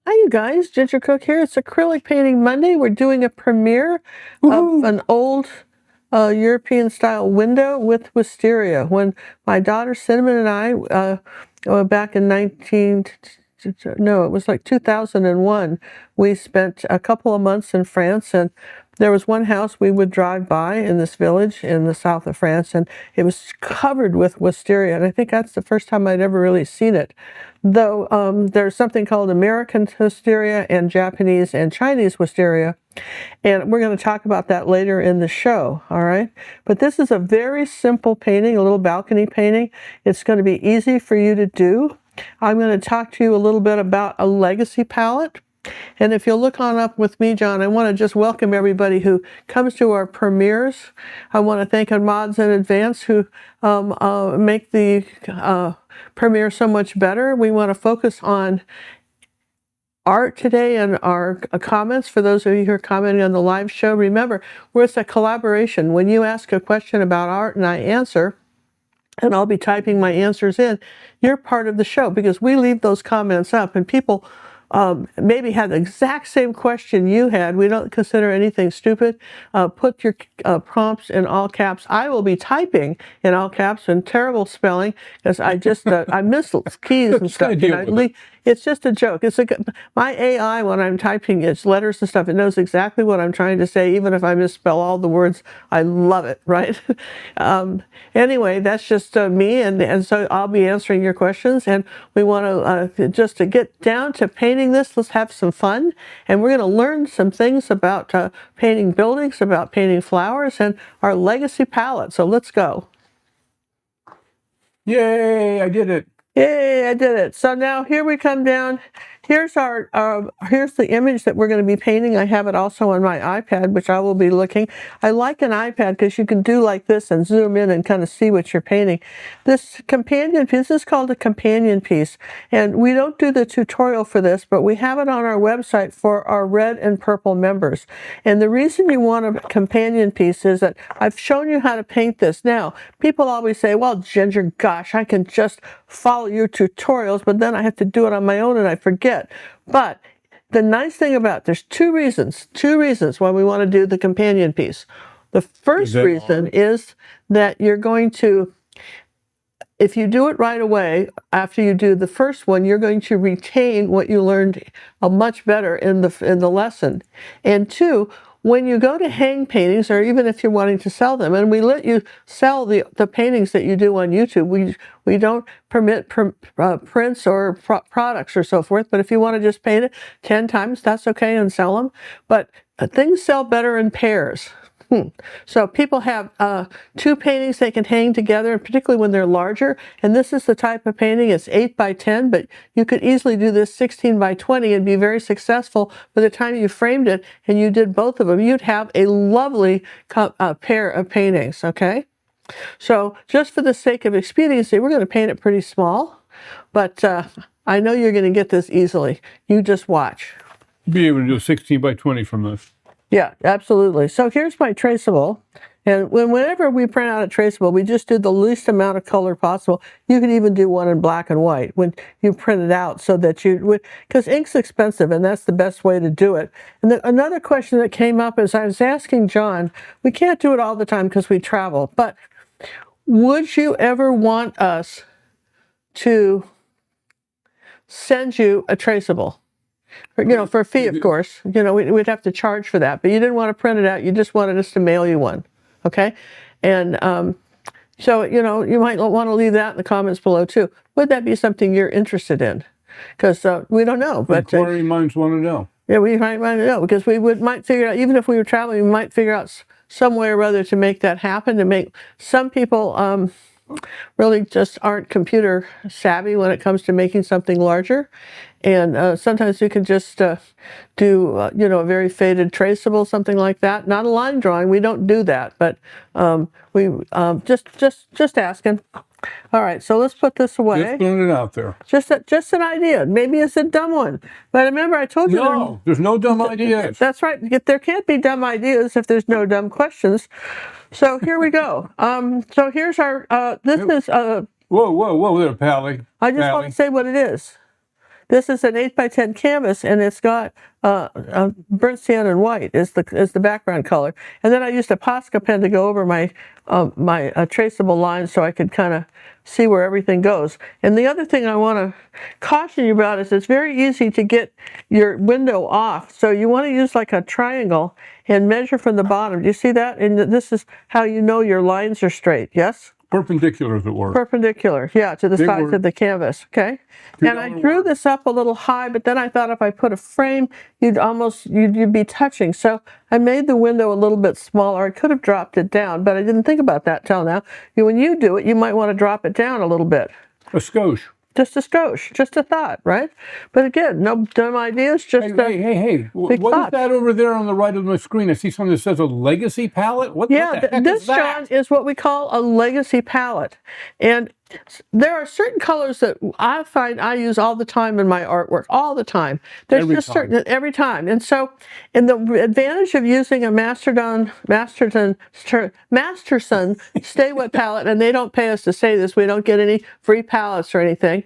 Hi, you guys. Ginger Cook here. It's Acrylic Painting Monday. We're doing a premiere of an old European-style window with wisteria. When my daughter Cinnamon and I, back in it was like 2001, we spent a couple of months in France, and there was one house we would drive by in this village in the south of France, and it was covered with wisteria, and I think that's the first time I'd ever really seen it. Though there's something called American wisteria and Japanese and Chinese wisteria, and we're going to talk about that later in the show, all right? But this is a very simple painting, a little balcony painting. It's going to be easy for you to do. I'm going to talk to you a little bit about a legacy palette. And if you'll look on up with me, John, I want to just welcome everybody who comes to our premieres. I want to thank our mods in advance who make the premiere so much better. We want to focus on art today and our comments. For those of you who are commenting on the live show, remember, it's a collaboration. When you ask a question about art and I answer, and I'll be typing my answers in, you're part of the show because we leave those comments up, and people maybe had the exact same question you had. We don't consider anything stupid. Put your prompts in all caps. I will be typing in all caps and terrible spelling because I just I miss keys and stuff. It's just a joke. My AI, when I'm typing its letters and stuff, it knows exactly what I'm trying to say, even if I misspell all the words. I love it, right? Anyway, that's just me, and so I'll be answering your questions, and we want to just to get down to painting this. Let's have some fun, and we're going to learn some things about painting buildings, about painting flowers, and our legacy palette. So let's go. Yay, I did it. Yay, I did it. So now here we come down. Here's here's the image that we're going to be painting. I have it also on my iPad, which I will be looking. I like an iPad because you can do like this and zoom in and kind of see what you're painting. This companion piece is called a companion piece, and we don't do the tutorial for this, but we have it on our website for our red and purple members. And the reason you want a companion piece is that I've shown you how to paint this. Now, people always say, well, Ginger, gosh, I can just follow your tutorials, but then I have to do it on my own and I forget. But the nice thing about there's two reasons why we want to do the companion piece. The first reason is that you're going to, if you do it right away after you do the first one, you're going to retain what you learned much better in the lesson. And two, when you go to hang paintings, or even if you're wanting to sell them, and we let you sell the paintings that you do on YouTube, we don't permit prints or products or so forth, but if you want to just paint it 10 times, that's okay, and sell them. But things sell better in pairs. So people have two paintings they can hang together, and particularly when they're larger. And this is the type of painting. It's 8 by 10, but you could easily do this 16 by 20 and be very successful. By the time you framed it and you did both of them, you'd have a lovely pair of paintings, okay? So just for the sake of expediency, we're going to paint it pretty small, but I know you're going to get this easily. You just watch. Be able to do 16 by 20 from this. Yeah, absolutely. So here's my traceable. And whenever we print out a traceable, we just do the least amount of color possible. You could even do one in black and white when you print it out so that you would, because ink's expensive and that's the best way to do it. And then another question that came up is I was asking John, we can't do it all the time because we travel, but would you ever want us to send you a traceable? For a fee, of course. We'd have to charge for that, but you didn't want to print it out. You just wanted us to mail you one, okay? And so, you might want to leave that in the comments below, too. Would that be something you're interested in? Because we don't know. But quarterly minds want to know. Yeah, we might want to know, because we might figure out, even if we were traveling, we might figure out some way or other to make that happen, to make some people really just aren't computer savvy when it comes to making something larger. And sometimes you can just do, a very faded traceable, something like that. Not a line drawing. We don't do that, but we just asking. All right, so let's put this away. Just putting it out there. Just an idea. Maybe it's a dumb one. But remember, I told you. No, there's no dumb ideas. That's right. There can't be dumb ideas if there's no dumb questions. So here we go. So here's our, this is... Whoa there, Pally. I just want to say what it is. This is an 8x10 canvas, and it's got burnt sienna and white is the background color. And then I used a Posca pen to go over my traceable lines so I could kind of see where everything goes. And the other thing I want to caution you about is it's very easy to get your window off. So you want to use like a triangle and measure from the bottom. Do you see that? And this is how you know your lines are straight, yes? Perpendicular, as it were. Perpendicular, yeah, to the sides of the canvas, okay? And I drew this up a little high, but then I thought if I put a frame, you'd be touching. So I made the window a little bit smaller. I could have dropped it down, but I didn't think about that till now. When you do it, you might want to drop it down a little bit. A skosh. Just a skosh, just a thought, right? But again, no dumb ideas, just Hey, what is that over there on the right of my screen? I see something that says a legacy palette. What the heck this, is that? John, is what we call a legacy palette. And there are certain colors that I find I use all the time in my artwork, all the time. There's every time. And so, and the advantage of using a Masterson Stay Wet palette, and they don't pay us to say this, we don't get any free palettes or anything,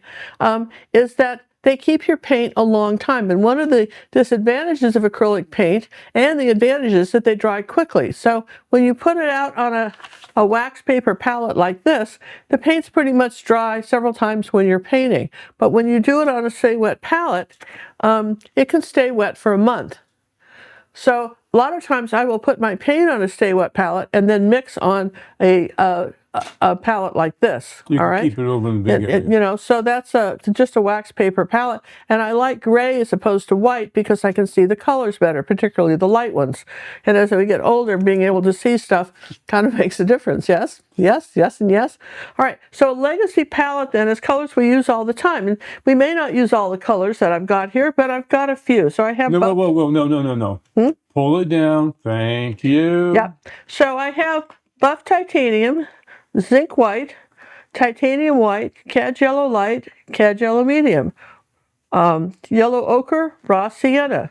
is that they keep your paint a long time. And one of the disadvantages of acrylic paint and the advantage is that they dry quickly. So when you put it out on a wax paper palette like this, the paint's pretty much dry several times when you're painting. But when you do it on a Stay Wet palette, it can stay wet for a month. So a lot of times I will put my paint on a Stay Wet palette and then mix on a palette like this. You all can right, keep it over in the big area. you know, so that's just a wax paper palette, and I like gray as opposed to white because I can see the colors better, particularly the light ones. And as we get older, being able to see stuff kind of makes a difference. Yes, yes, yes, and yes. All right, so a legacy palette then is colors we use all the time, and we may not use all the colors that I've got here, but I've got a few. So I have No, whoa, no. Pull it down. Thank you. Yeah. So I have buff titanium, zinc white, titanium white, cad yellow light, cad yellow medium, yellow ochre, raw sienna,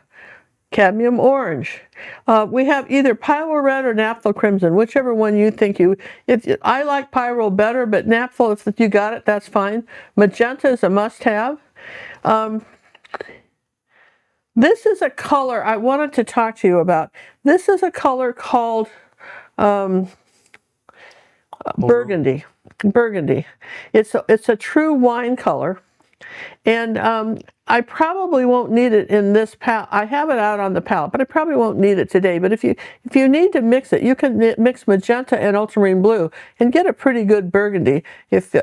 cadmium orange. We have either pyro red or naphtha crimson, whichever one you think you. I like pyro better, but naphtha, if you got it, that's fine. Magenta is a must-have. This is a color I wanted to talk to you about. This is a color called burgundy. Burgundy. It's a true wine color, and I probably won't need it in this palette. I have it out on the palette, but I probably won't need it today. But if you need to mix it, you can mix magenta and ultramarine blue and get a pretty good burgundy. If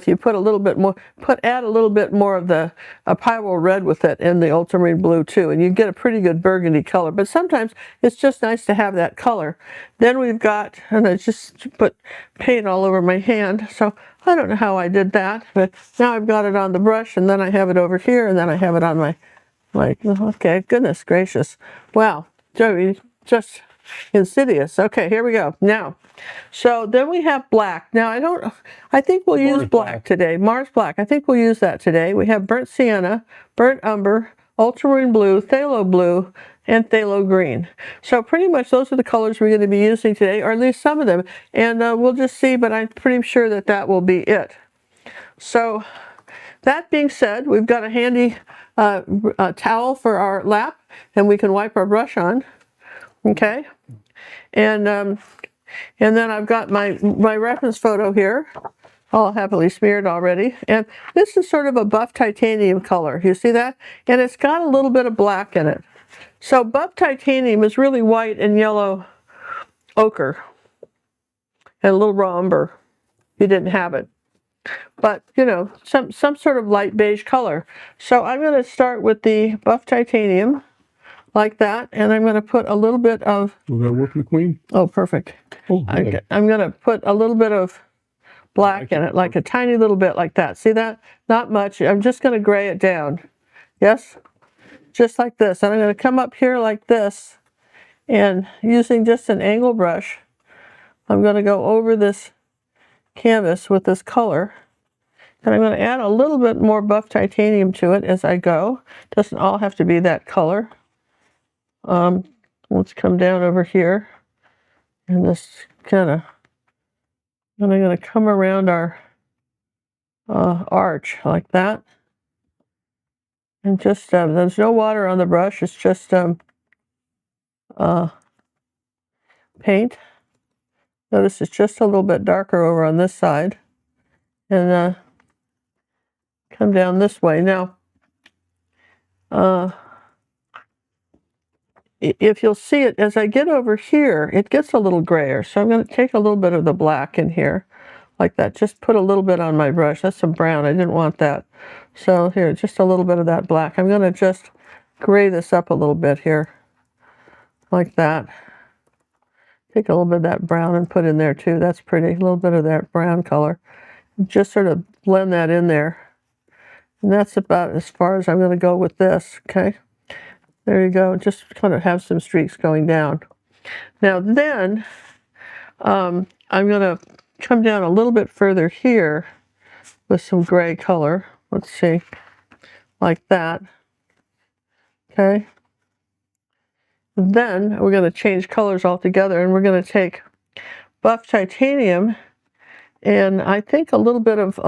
you put a little bit more, add a little bit more of the pyro red with it and the ultramarine blue too, and you get a pretty good burgundy color. But sometimes it's just nice to have that color. Then we've got, and I just put paint all over my hand, so I don't know how I did that, but now I've got it on the brush, and then I have it over here, and then I have it on my okay, goodness gracious. Wow, Joey, just insidious. Okay, here we go. Now, so then we have black. Now, I think we'll use black today. Mars black. I think we'll use that today. We have burnt sienna, burnt umber, ultramarine blue, phthalo blue, and phthalo green. So pretty much those are the colors we're going to be using today, or at least some of them. And we'll just see, but I'm pretty sure that will be it. So that being said, we've got a handy towel for our lap, and we can wipe our brush on. Okay, and then I've got my reference photo here, all happily smeared already. And this is sort of a buff titanium color. You see that? And it's got a little bit of black in it. So buff titanium is really white and yellow ochre and a little raw umber. You didn't have it, but you know, some sort of light beige color. So I'm going to start with the buff titanium like that, and I'm going to put a little bit of. Will that work, McQueen? Oh, perfect. Oh, I'm going to put a little bit of black in it, like a tiny little bit like that. See that? Not much. I'm just going to gray it down. Yes? Just like this. And I'm going to come up here like this, and using just an angle brush, I'm going to go over this canvas with this color, and I'm going to add a little bit more buff titanium to it as I go. Doesn't all have to be that color. Let's come down over here, and this kind of, and I'm going to come around our arch like that. And just, there's no water on the brush, it's just paint. Notice it's just a little bit darker over on this side. And come down this way. Now, if you'll see it, as I get over here, it gets a little grayer. So I'm going to take a little bit of the black in here, like that. Just put a little bit on my brush. That's some brown. I didn't want that. So here, just a little bit of that black. I'm going to just gray this up a little bit here, like that. Take a little bit of that brown and put in there too. That's pretty. A little bit of that brown color. Just sort of blend that in there. And that's about as far as I'm going to go with this, okay? There you go. Just kind of have some streaks going down. Now then, I'm going to come down a little bit further here with some gray color. Let's see, like that. Okay. Then we're going to change colors altogether, and we're going to take buff titanium and I think a little bit of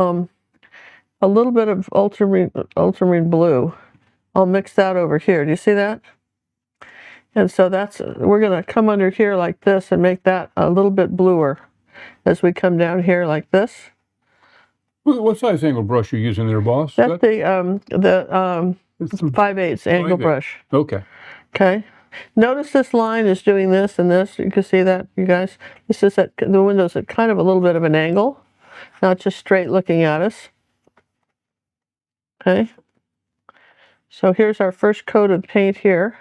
ultramarine blue. I'll mix that over here. Do you see that? And so we're going to come under here like this and make that a little bit bluer as we come down here like this. What size angle brush are you using there, boss? That's the 5/8 angle brush. Okay. Okay. Notice this line is doing this and this. You can see that, you guys. This is at the windows at kind of a little bit of an angle, not just straight looking at us. Okay. So here's our first coat of paint here.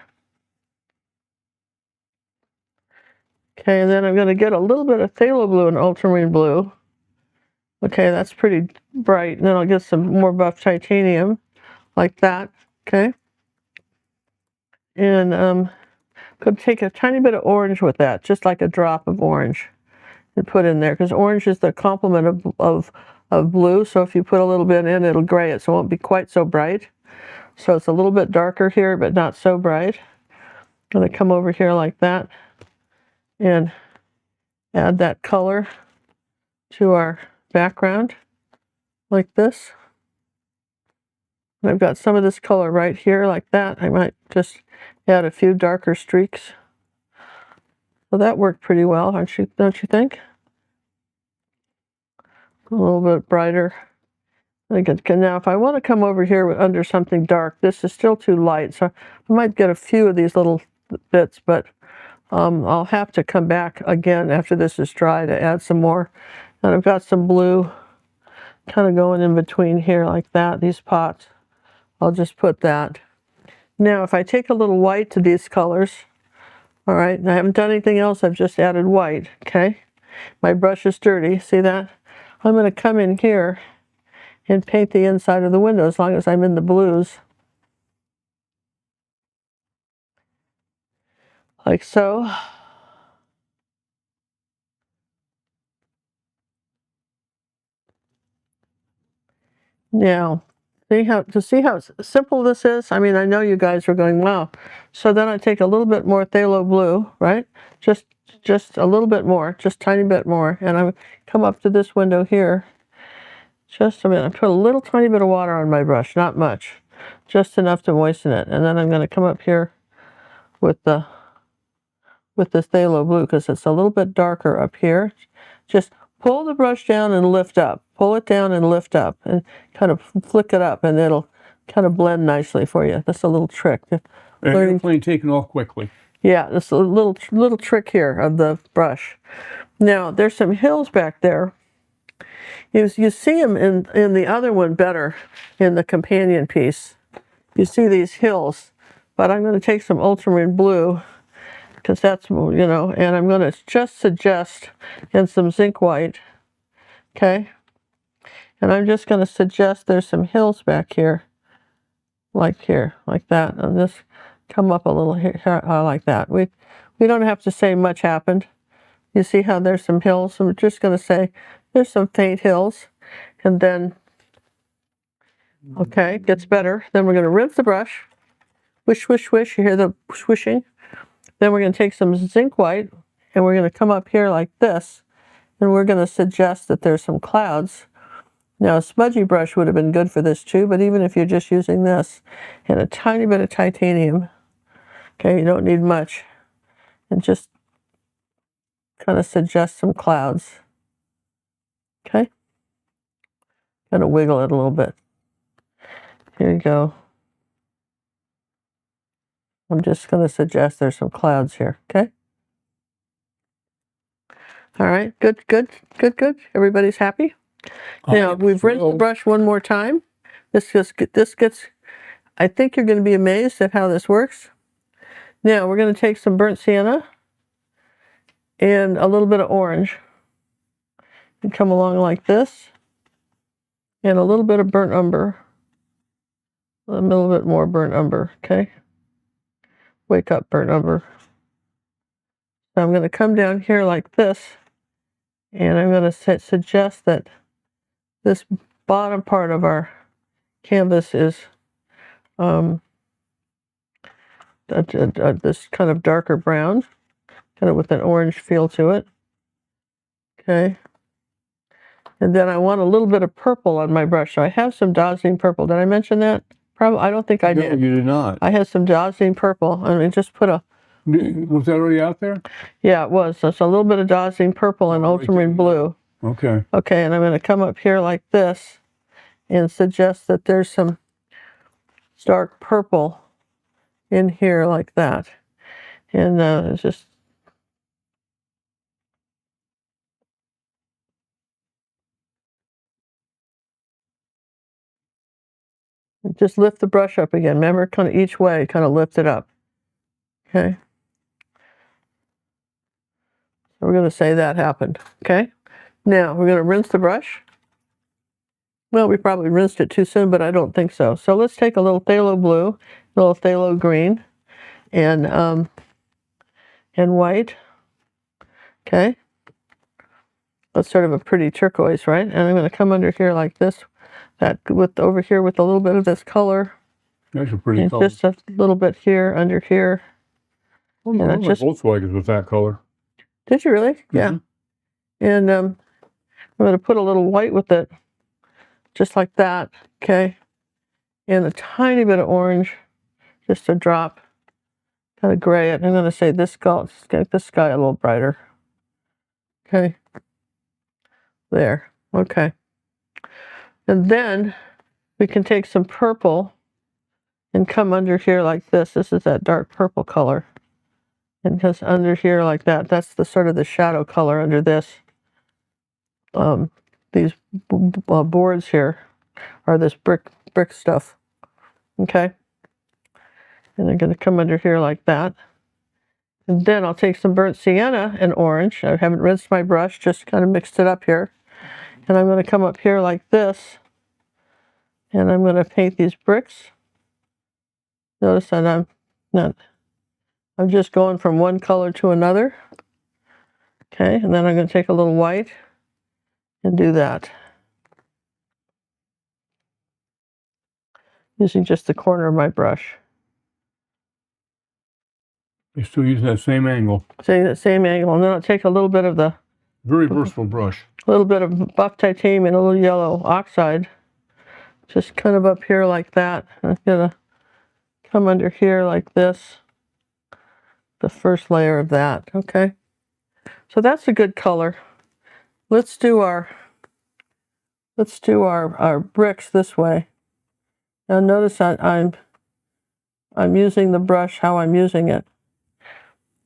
Okay, and then I'm going to get a little bit of phthalo blue and ultramarine blue. Okay, that's pretty bright. And then I'll get some more buff titanium, like that. Okay. And could take a tiny bit of orange with that, just like a drop of orange, and put in there, because orange is the complement of blue. So if you put a little bit in, it'll gray it, so it won't be quite so bright. So it's a little bit darker here, but not so bright. I'm going to come over here like that and add that color to our background, like this. And I've got some of this color right here, like that. I might just add a few darker streaks. So that worked pretty well, don't you think? A little bit brighter. Now, if I want to come over here under something dark, this is still too light, so I might get a few of these little bits, but I'll have to come back again after this is dry to add some more. And I've got some blue kind of going in between here like that, these pots. I'll just put that. Now, if I take a little white to these colors, all right, and I haven't done anything else, I've just added white, okay? My brush is dirty, see that? I'm going to come in here and paint the inside of the window as long as I'm in the blues. Like so. Now, see how simple this is? I mean, I know you guys are going, wow. So then I take a little bit more phthalo blue, right? Just a little bit more, just tiny bit more. And I come up to this window here. Just a minute, I put a little tiny bit of water on my brush, not much. Just enough to moisten it. And then I'm going to come up here with this phthalo blue, because it's a little bit darker up here. Just pull the brush down and lift up. Pull it down and lift up, and kind of flick it up, and it'll kind of blend nicely for you. That's a little trick. Airplane taking off quickly. Yeah, this little trick here of the brush. Now, there's some hills back there. You see them in the other one better, in the companion piece. You see these hills, but I'm going to take some ultramarine blue, because that's, you know, and I'm going to just suggest, and some zinc white, okay? And I'm just going to suggest there's some hills back here, like that, and just come up a little here, like that. We don't have to say much happened. You see how there's some hills? So we're just going to say there's some faint hills, and then, okay, it gets better. Then we're going to rinse the brush. Swish, swish, swish. You hear the swishing? Then we're going to take some zinc white, and we're going to come up here like this, and we're going to suggest that there's some clouds. Now, a smudgy brush would have been good for this too, but even if you're just using this and a tiny bit of titanium, okay, you don't need much, and just kind of suggest some clouds, okay? Kind of wiggle it a little bit. Here you go. I'm just going to suggest there's some clouds here, okay? All right, good, good, good, good. Everybody's happy? Now, we've rinsed the brush one more time. This gets, I think you're going to be amazed at how this works. Now, we're going to take some burnt sienna and a little bit of orange and come along like this, and a little bit of burnt umber, a little bit more burnt umber, okay? Wake up, burnt umber. So I'm going to come down here like this, and I'm going to suggest that this bottom part of our canvas is this kind of darker brown, kind of with an orange feel to it. Okay. And then I want a little bit of purple on my brush. So I have some dazzling purple. Did I mention that? Probably. I don't think I did. No, you did not. I had some dazzling purple. I mean, just put a... Was that already out there? Yeah, it was. So it's a little bit of dazzling purple and ultramarine blue. Okay. Okay, and I'm going to come up here like this and suggest that there's some dark purple in here like that. And it's just... Just lift the brush up again. Remember, kind of each way, kind of lift it up. Okay. So we're going to say that happened. Okay. Now we're going to rinse the brush. Well, we probably rinsed it too soon, but I don't think so. So let's take a little phthalo blue, a little phthalo green, and white. Okay. That's sort of a pretty turquoise, right? And I'm going to come under here like this, over here with a little bit of this color. That's a pretty color. Just a little bit here, under here. Oh, no, and just Volkswagens with that color. Did you really? Mm-hmm. Yeah. And I'm going to put a little white with it, just like that. Okay. And a tiny bit of orange, just a drop, kind of gray it. I'm going to say this get this sky a little brighter. Okay. There. Okay. And then we can take some purple and come under here like this. This is that dark purple color. And just under here like that. That's the sort of the shadow color under this. These boards here are this brick stuff. Okay. And I'm going to come under here like that. And then I'll take some burnt sienna and orange. I haven't rinsed my brush, just kind of mixed it up here. And I'm going to come up here like this. And I'm going to paint these bricks. Notice that I'm just going from one color to another. Okay, and then I'm going to take a little white and do that. Using just the corner of my brush. You're still using that same angle. That same angle. And then I'll take a little bit of the... Very versatile brush. A little bit of buff titanium and a little yellow oxide. Just kind of up here like that. I'm going to come under here like this. The first layer of that. Okay. So that's a good color. Let's do our bricks this way. Now notice that I'm using the brush how I'm using it.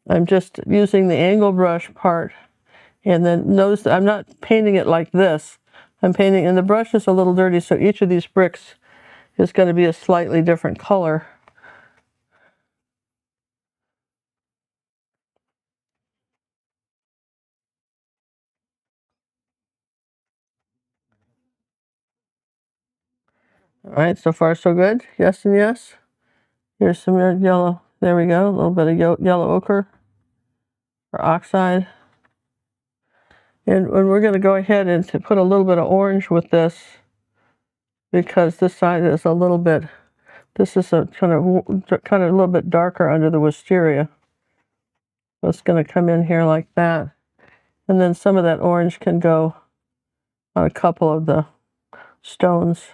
I'm just using the angle brush part, and then notice that I'm not painting it like this. I'm painting, and the brush is a little dirty, so each of these bricks is going to be a slightly different color. All right, so far so good. Yes and yes. Here's some yellow. There we go. A little bit of yellow ochre or oxide. And we're going to go ahead and put a little bit of orange with this, because this side is a little bit, this is a kind of a little bit darker under the wisteria. So it's going to come in here like that. And then some of that orange can go on a couple of the stones.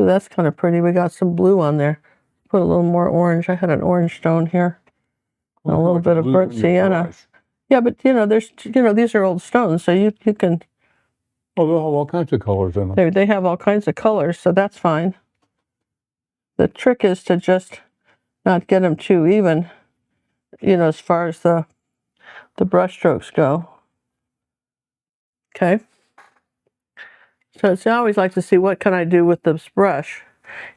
Ooh, that's kind of pretty. We got some blue on there. Put a little more orange. I had an orange stone here. And a little bit of burnt sienna. Yeah, but there's these are old stones, so you can. Oh, they'll have all kinds of colors in them. They have all kinds of colors, so that's fine. The trick is to just not get them too even, as far as the brush strokes go. Okay. So I always like to see what can I do with this brush,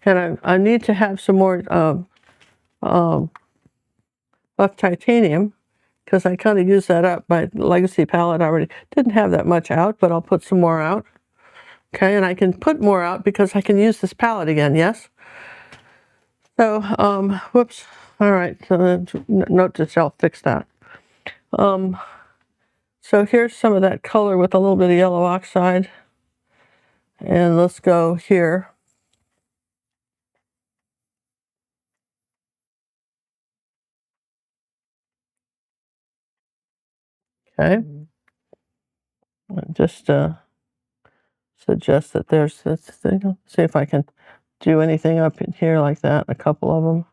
and I need to have some more buff titanium, because I kind of used that up. My legacy palette already didn't have that much out, but I'll put some more out. Okay, and I can put more out because I can use this palette again, yes? So, whoops. All right, so note to self, fix that. So here's some of that color with a little bit of yellow oxide. And let's go here. Okay. Just suggest that there's this thing. See if I can do anything up in here like that, a couple of them.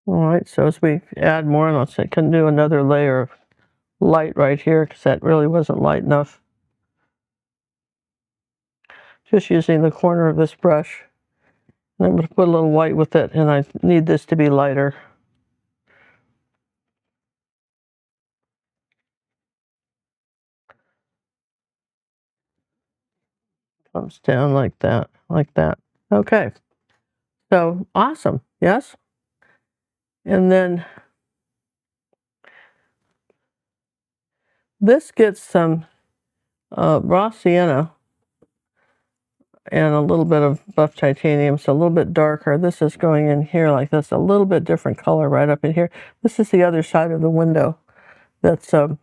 All right, so as we add more, let's say, can do another layer of light right here, because that really wasn't light enough. Just using the corner of this brush. And I'm going to put a little white with it, and I need this to be lighter. Comes down like that, like that. Okay. So, awesome, yes? And then this gets some raw sienna and a little bit of buff titanium, so a little bit darker. This is going in here like this, a little bit different color right up in here. This is the other side of the window. That's at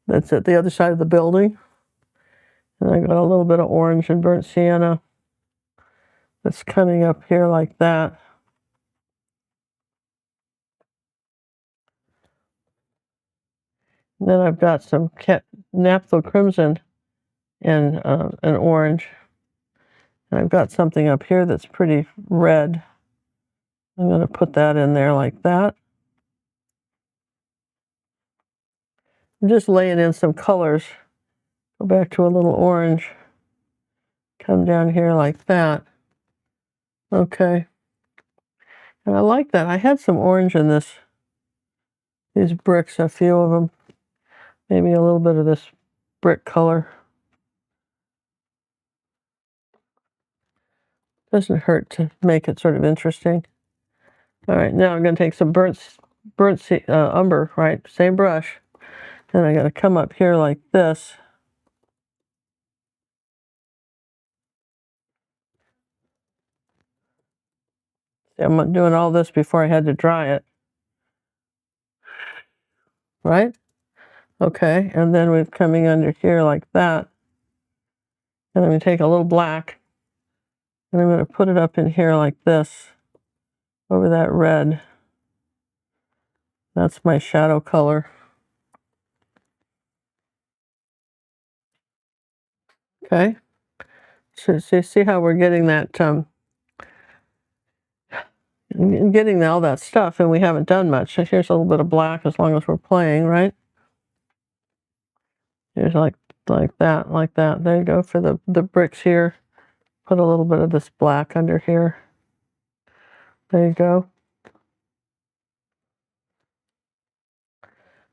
the other side of the building. And I got a little bit of orange and burnt sienna that's coming up here like that. And then I've got some naphtha crimson and an orange. And I've got something up here that's pretty red. I'm going to put that in there like that. I'm just laying in some colors. Go back to a little orange. Come down here like that. Okay. And I like that. I had some orange in these bricks, a few of them. Maybe a little bit of this brick color. Doesn't hurt to make it sort of interesting. All right, now I'm going to take some burnt umber, right? Same brush. And I'm going to come up here like this. See, I'm doing all this before I had to dry it. Right? Okay, and then we're coming under here like that. And I'm going to take a little black. And I'm going to put it up in here like this. Over that red. That's my shadow color. Okay. So see how we're getting that, getting all that stuff, and we haven't done much. So here's a little bit of black as long as we're playing, right? Here's like that, like that. There you go for the bricks here. Put a little bit of this black under here. There you go.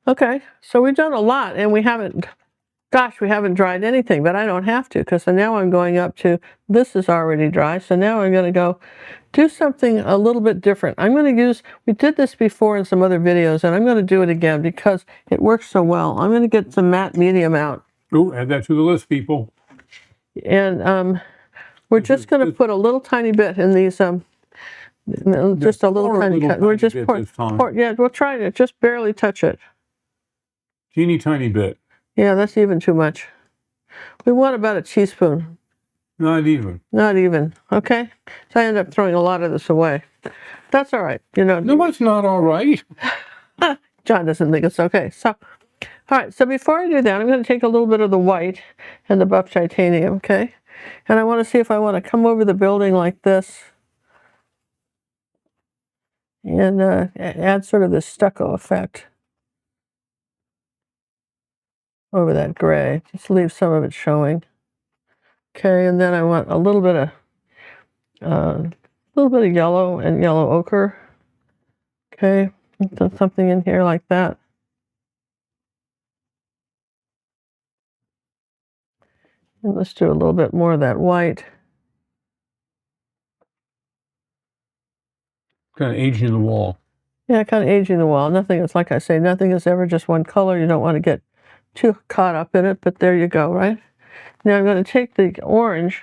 Okay, so we've done a lot, and we haven't dried anything, but I don't have to, because now I'm going up to, this is already dry, so now I'm going to go do something a little bit different. I'm going to use, we did this before in some other videos, and I'm going to do it again because it works so well. I'm going to get some matte medium out. Oh, add that to the list, people. And we're just going to put a little tiny bit in these, just a little tiny cut. We're just yeah, we'll try to just barely touch it. Teeny tiny bit. Yeah, that's even too much. We want about a teaspoon. Not even. Not even. Okay. So I end up throwing a lot of this away. That's all right. You know. No, it's not all right. John doesn't think it's okay. So, all right. So before I do that, I'm going to take a little bit of the white and the buff titanium, okay? And I want to see if I want to come over the building like this and add sort of this stucco effect over that gray. Just leave some of it showing. Okay, and then I want a little bit of yellow and yellow ochre. Okay, put something in here like that. And let's do a little bit more of that white. Kind of aging the wall. Yeah, kind of aging the wall. Nothing is, like I say, nothing is ever just one color. You don't want to get too caught up in it, but there you go, right? Now I'm going to take the orange,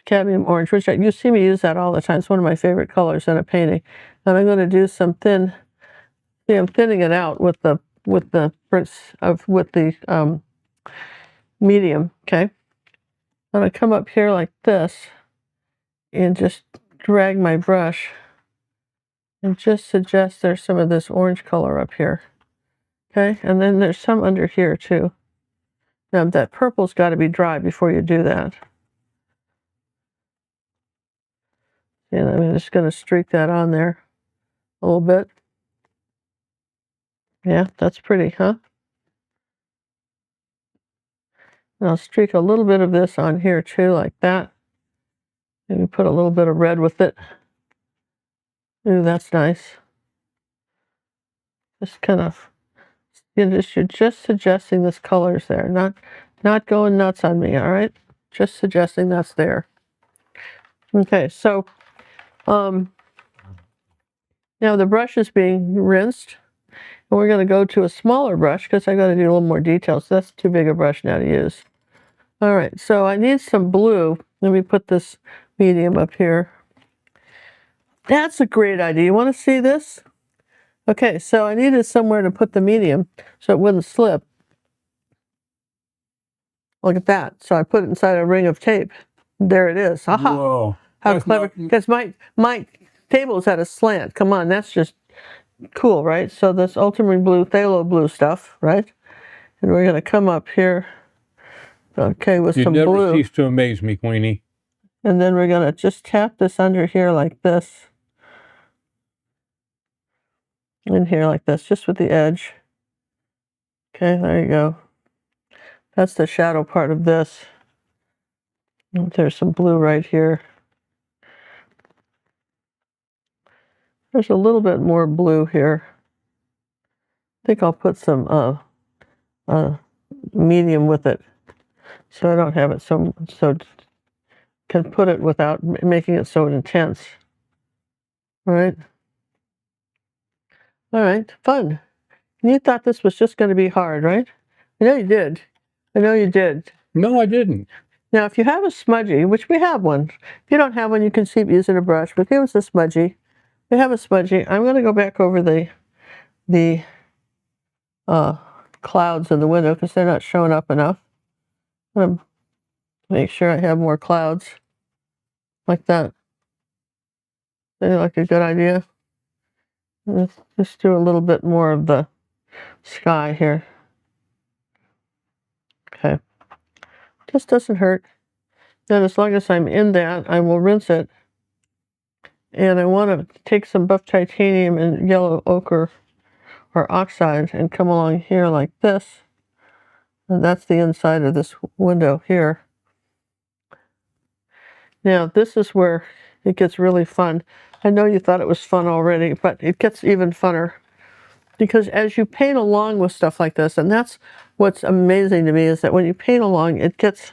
cadmium orange, which you see me use that all the time. It's one of my favorite colors in a painting. And I'm going to do some thin. See, I'm thinning it out with the medium. Okay, I'm going to come up here like this and just drag my brush and just suggest there's some of this orange color up here. Okay, and then there's some under here too. Now that purple's got to be dry before you do that. And I'm just going to streak that on there a little bit. Yeah, that's pretty, huh? And I'll streak a little bit of this on here too, like that. Maybe put a little bit of red with it. Ooh, that's nice. Just kind of, you're just suggesting this color's there, not going nuts on me, all right? Just suggesting that's there. Okay, so now the brush is being rinsed, and we're going to go to a smaller brush because I got to do a little more details. So that's too big a brush now to use. All right, so I need some blue. Let me put this medium up here. That's a great idea. You want to see this? Okay, so I needed somewhere to put the medium so it wouldn't slip. Look at that. So I put it inside a ring of tape. There it is. Aha! Whoa. How clever. Because my table's at a slant. Come on, that's just cool, right? So this ultramarine blue, phthalo blue stuff, right? And we're going to come up here, okay, with some blue. You never cease to amaze me, Queenie. And then we're going to just tap this under here like this. In here like this, just with the edge. Okay, there you go. That's the shadow part of this. There's some blue right here. There's a little bit more blue here. I think I'll put some medium with it, so I don't have it so can put it without making it so intense. All right. All right, fun. You thought this was just going to be hard, right? I know you did. I know you did. No, I didn't. Now, if you have a smudgy, which we have one, if you don't have one, you can keep using a brush, but here's a smudgy. We have a smudgy. I'm going to go back over the clouds in the window because they're not showing up enough. I'm going to make sure I have more clouds like that. Sound like a good idea? Let's just do a little bit more of the sky here. Okay. Just doesn't hurt. Then as long as I'm in that, I will rinse it. And I want to take some buff titanium and yellow ochre or oxide and come along here like this. And that's the inside of this window here. Now, this is where it gets really fun. I know you thought it was fun already, but it gets even funner. Because as you paint along with stuff like this, and that's what's amazing to me, is that when you paint along, it gets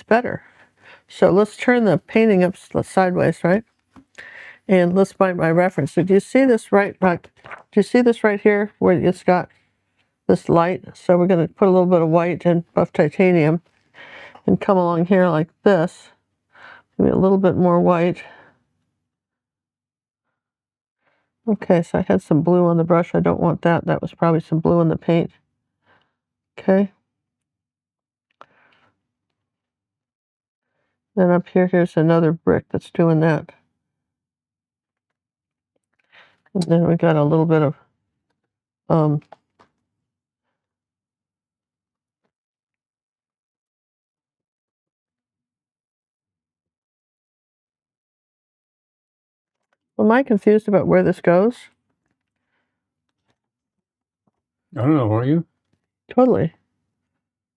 better. So let's turn the painting up sideways, right? And let's find my reference. So do you see this right? Do you see this right here where it's got this light? So we're going to put a little bit of white and buff titanium and come along here like this. Maybe a little bit more white. Okay, so I had some blue on the brush. I don't want that. That was probably some blue in the paint. Okay. Then up here, here's another brick that's doing that. And then we got a little bit of am I confused about where this goes? I don't know, are you? Totally.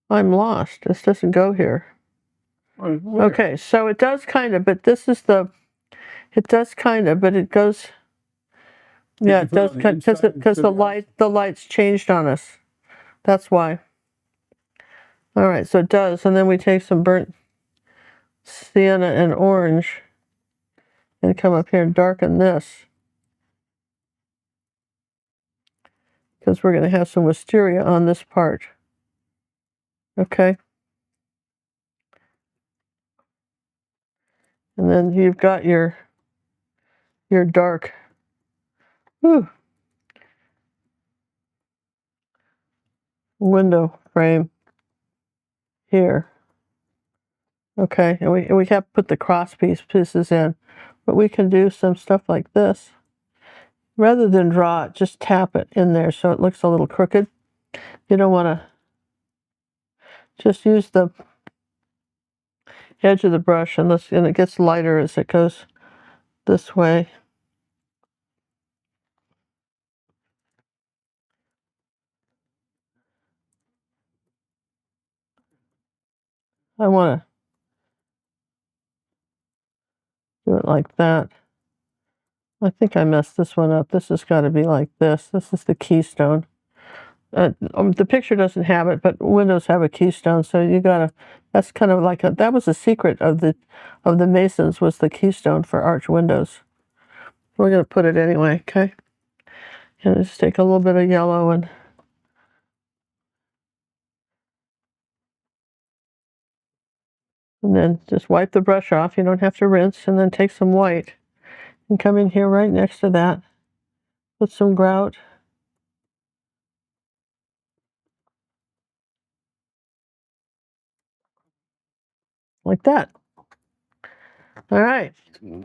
I'm lost. This doesn't go here. Where? Okay, so it does kind of, but this is the, it does kind of, but it goes, yeah, it does, because the light's changed on us. That's why. All right, so it does, and then we take some burnt sienna and orange and come up here and darken this, because we're going to have some wisteria on this part. Okay. And then you've got your dark, window frame here. Okay, and we have to put the cross pieces in, but we can do some stuff like this. Rather than draw it, just tap it in there so it looks a little crooked. You don't want to, just use the edge of the brush, and it gets lighter as it goes this way. I want to do it like that. I think I messed this one up. This has got to be like this. This is the keystone. The picture doesn't have it, but windows have a keystone, so you gotta, that's kind of like that was the secret of the masons, was the keystone for arch windows. We're gonna put it anyway, okay? And just take a little bit of yellow and then just wipe the brush off. You don't have to rinse, and then take some white and come in here right next to that. Put some grout. Like that. All right.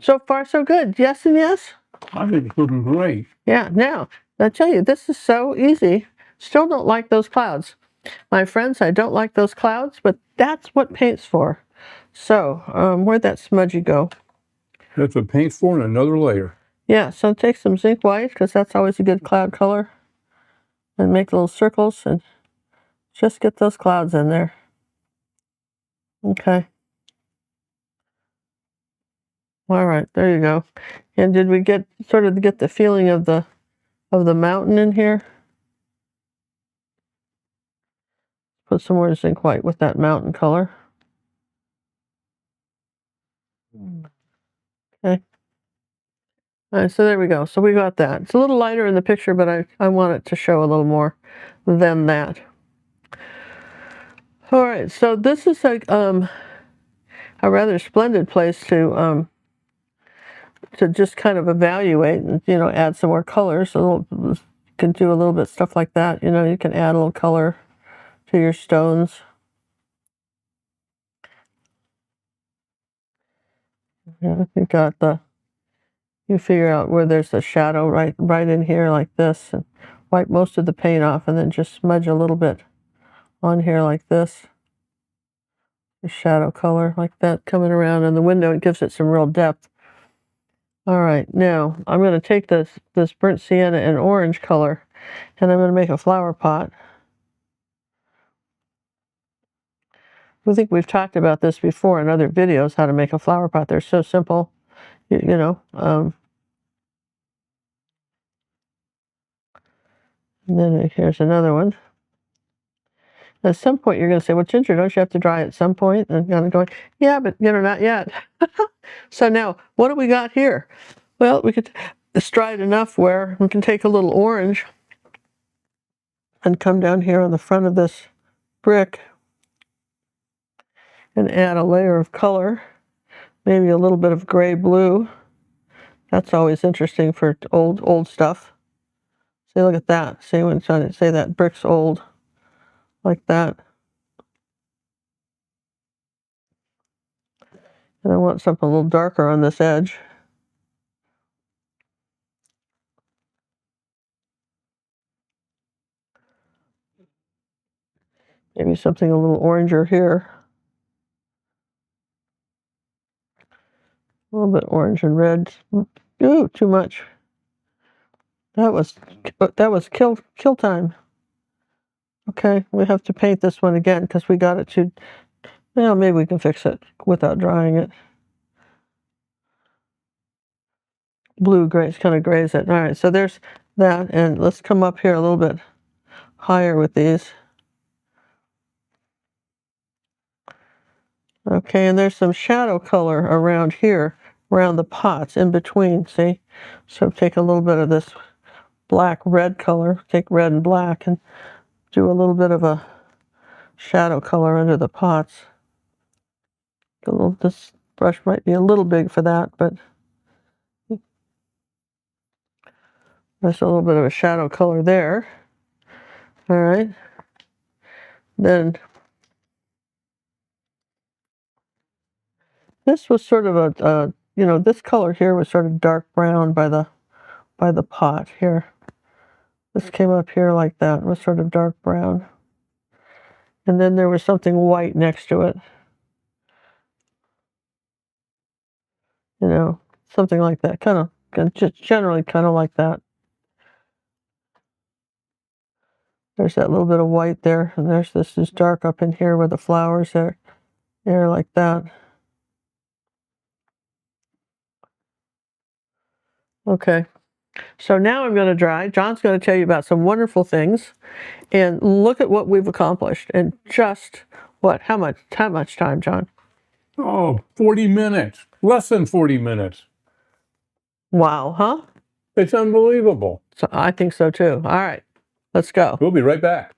So far, so good. Yes and yes? I think it's looking great. Yeah, now, I tell you, this is so easy. Still don't like those clouds. My friends, I don't like those clouds, but that's what paint's for. So, where'd that smudgy go? That's what paint's for, and another layer. Yeah, so take some zinc white, because that's always a good cloud color. And make little circles, and just get those clouds in there. Okay. All right, there you go. And did we get the feeling of the mountain in here? Put some more zinc white with that mountain color. Okay. All right, so there we go. So we got that. It's a little lighter in the picture, but I want it to show a little more than that. All right, so this is a rather splendid place to just kind of evaluate and, add some more colors. So you can do a little bit stuff like that. You can add a little color to your stones. Yeah, you figure out where there's a shadow right in here like this, and wipe most of the paint off, and then just smudge a little bit on here like this. The shadow color like that coming around in the window, it gives it some real depth. All right, now I'm going to take this burnt sienna and orange color, and I'm going to make a flower pot. I think we've talked about this before in other videos, how to make a flower pot. They're so simple, and then here's another one. At some point, you're going to say, well, Ginger, don't you have to dry at some point? And I'm going, yeah, but, not yet. So now, what do we got here? Well, we could dry it enough where we can take a little orange and come down here on the front of this brick and add a layer of color, maybe a little bit of gray blue. That's always interesting for old stuff. See, look at that. See, when it's trying to say that brick's old, like that. And I want something a little darker on this edge. Maybe something a little oranger here. A little bit orange and red. Ooh, too much. That was kill time. Okay, we have to paint this one again because we got it too. Well, maybe we can fix it without drying it. Blue grays, kind of grays it. All right, so there's that, and let's come up here a little bit higher with these. Okay, and there's some shadow color around here, around the pots, in between, see? So take a little bit of this black-red color, take red and black, and do a little bit of a shadow color under the pots. This brush might be a little big for that, but there's a little bit of a shadow color there. All right. Then this was sort of a this color here was sort of dark brown by the pot here. This came up here like that. It was sort of dark brown. And then there was something white next to it. Something like that. Kind of, just generally kind of like that. There's that little bit of white there. And there's this is dark up in here where the flowers are there like that. Okay. So now I'm going to dry. John's going to tell you about some wonderful things. And look at what we've accomplished in just, what, how much time, John? Oh, 40 minutes. Less than 40 minutes. Wow, huh? It's unbelievable. So I think so too. All right, let's go. We'll be right back.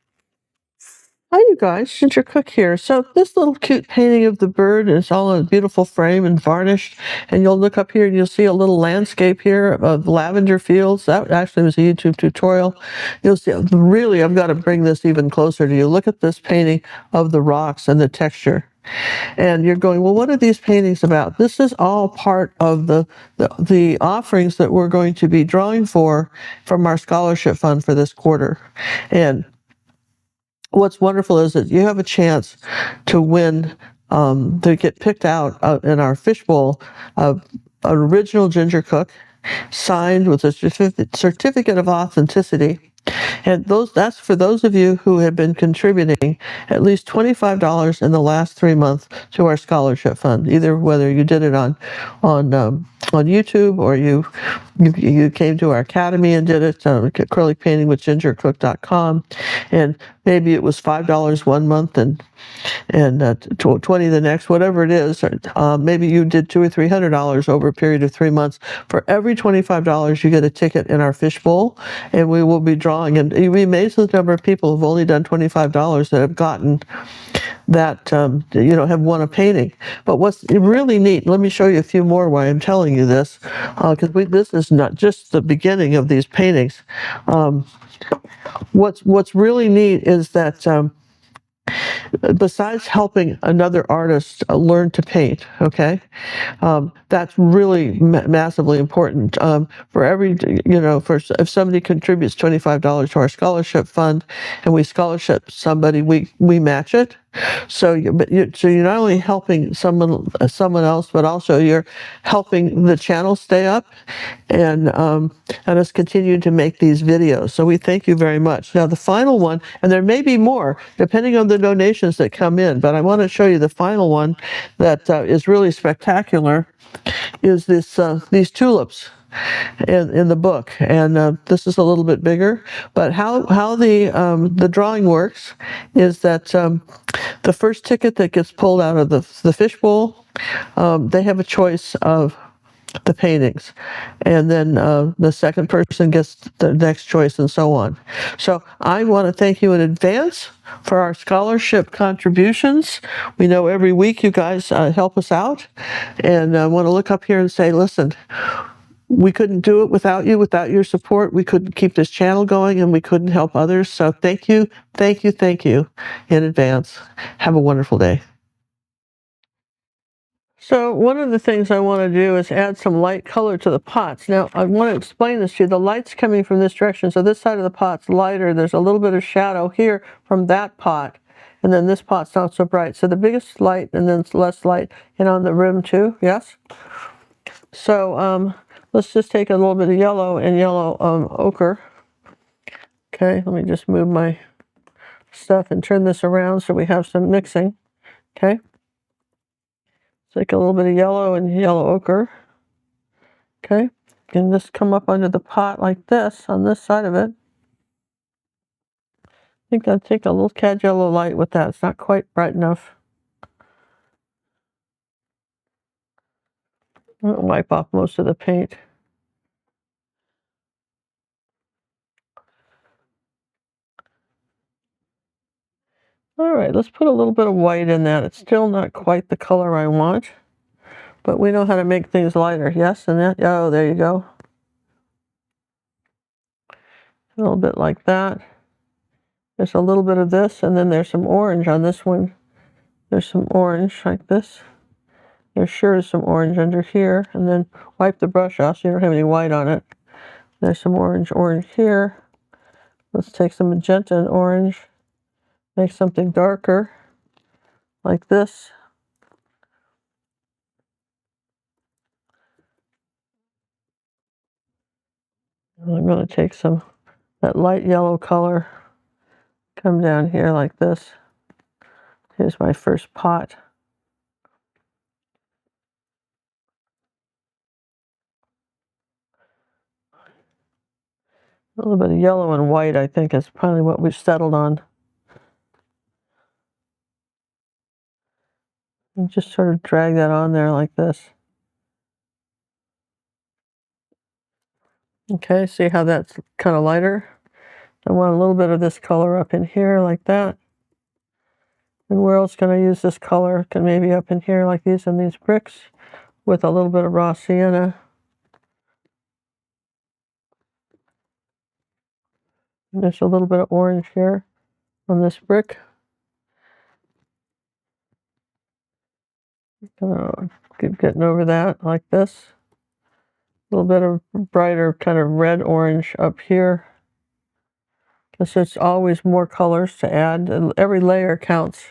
Hi, you guys. Ginger Cook here. So this little cute painting of the bird is all in a beautiful frame and varnished. And you'll look up here and you'll see a little landscape here of lavender fields. That actually was a YouTube tutorial. You'll see, really, I've got to bring this even closer to you. Look at this painting of the rocks and the texture. And you're going, well, what are these paintings about? This is all part of the offerings that we're going to be drawing from our scholarship fund for this quarter. And what's wonderful is that you have a chance to win, to get picked out in our fishbowl of an original Ginger Cook, signed with a certificate of authenticity. And that's for those of you who have been contributing at least $25 in the last 3 months to our scholarship fund, either whether you did it on YouTube or you came to our academy and did it, acrylic painting with gingercook.com, and maybe it was $5 one month and 20 the next, whatever it is. Maybe you did $200 or $300 over a period of 3 months. For every $25, you get a ticket in our fishbowl, and we will be drawing. And you'll be amazed at the number of people who've only done $25 that have gotten that, have won a painting. But what's really neat, let me show you a few more why I'm telling you this, because this is not just the beginning of these paintings. What's really neat is that besides helping another artist learn to paint, okay, that's really massively important. For every, if somebody contributes $25 to our scholarship fund and we scholarship somebody, we match it. So you're not only helping someone else, but also you're helping the channel stay up and us continue to make these videos. So we thank you very much. Now the final one, and there may be more depending on the donations that come in, but I want to show you the final one that is really spectacular. Is these tulips in the book, and this is a little bit bigger. But how the drawing works is that the first ticket that gets pulled out of the fishbowl, they have a choice of the paintings, and then the second person gets the next choice, and so on. So I want to thank you in advance for our scholarship contributions. We know every week you guys help us out, and I want to look up here and say, listen, we couldn't do it without you. Without your support, we couldn't keep this channel going, and we couldn't help others. So thank you in advance. Have a wonderful day. So one of the things I want to do is add some light color to the pots. Now I want to explain this to you. The light's coming from this direction, so this side of the pot's lighter. There's a little bit of shadow here from that pot, And then this pot's not so bright. So the biggest light and then less light, and on the rim too, yes? So let's just take a little bit of yellow and yellow ochre. Okay, let me just move my stuff and turn this around so we have some mixing. Okay, take a little bit of yellow and yellow ochre. Okay, and just come up under the pot like this on this side of it. I think I'll take a little cad yellow light with that. It's not quite bright enough. I'll wipe off most of the paint. All right, let's put a little bit of white in that. It's still not quite the color I want, but we know how to make things lighter. Yes, and that, oh, there you go. A little bit like that. There's a little bit of this, and then there's some orange on this one. There's some orange like this. There sure is some orange under here, and then wipe the brush off so you don't have any white on it. There's some orange here. Let's take some magenta and orange, make something darker like this. And I'm going to take some that light yellow color, come down here like this. Here's my first pot. A little bit of yellow and white, I think, is probably what we've settled on. And just sort of drag that on there like this. Okay, see how that's kind of lighter? I want a little bit of this color up in here like that. And where else can I use this color? Can maybe up in here like these and these bricks with a little bit of raw sienna. And there's a little bit of orange here on this brick. Keep getting over that like this. A little bit of brighter kind of red orange up here. Because it's always more colors to add. And every layer counts.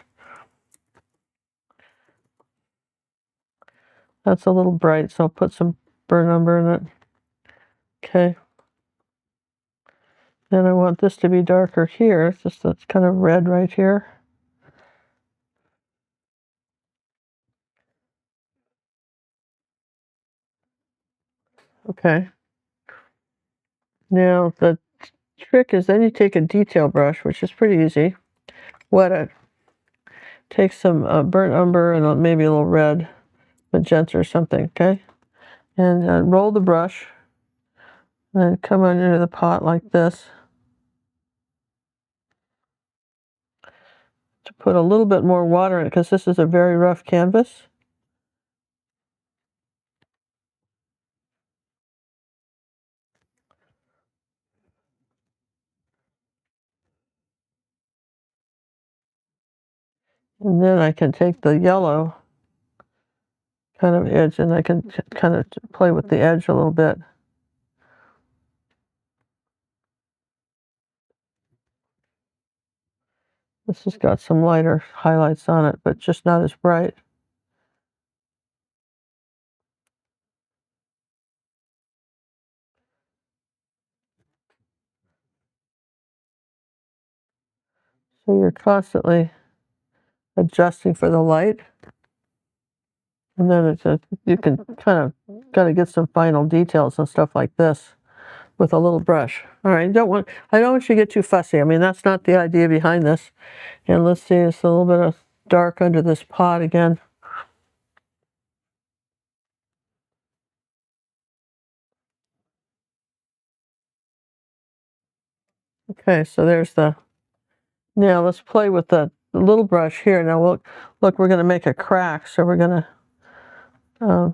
That's a little bright, so I'll put some burn umber in it. Okay. Then I want this to be darker here. It's just that's kind of red right here. Okay. Now the trick is then you take a detail brush, which is pretty easy. Wet it. Take some burnt umber and maybe a little red, magenta or something, okay? And roll the brush. And then come under the pot like this. To put a little bit more water in it, because this is a very rough canvas. And then I can take the yellow kind of edge and I can kind of play with the edge a little bit. This has got some lighter highlights on it, but just not as bright. So you're constantly adjusting for the light. And then you can kind of get some final details and stuff like this with a little brush. All right, I don't want you to get too fussy. I mean, that's not the idea behind this. And let's see, it's a little bit of dark under this pot again. Okay, so there's the, now let's play with the little brush here. Now look, we're going to make a crack, so we're going to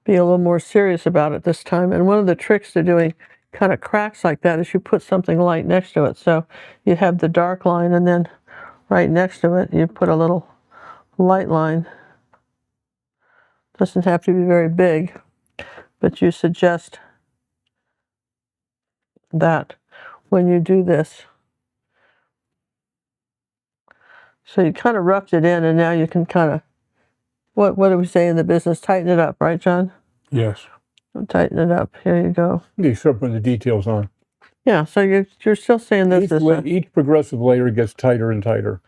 be a little more serious about it this time. And one of the tricks to doing kind of cracks like that is you put something light next to it. So you have the dark line, and then right next to it you put a little light line. Doesn't have to be very big, but you suggest that when you do this. So you kind of roughed it in, and now you can kind of, what do we say in the business? Tighten it up, right, John? Yes. Tighten it up. Here you go. You start putting the details on. Yeah, so you're still saying this is each progressive layer gets tighter and tighter.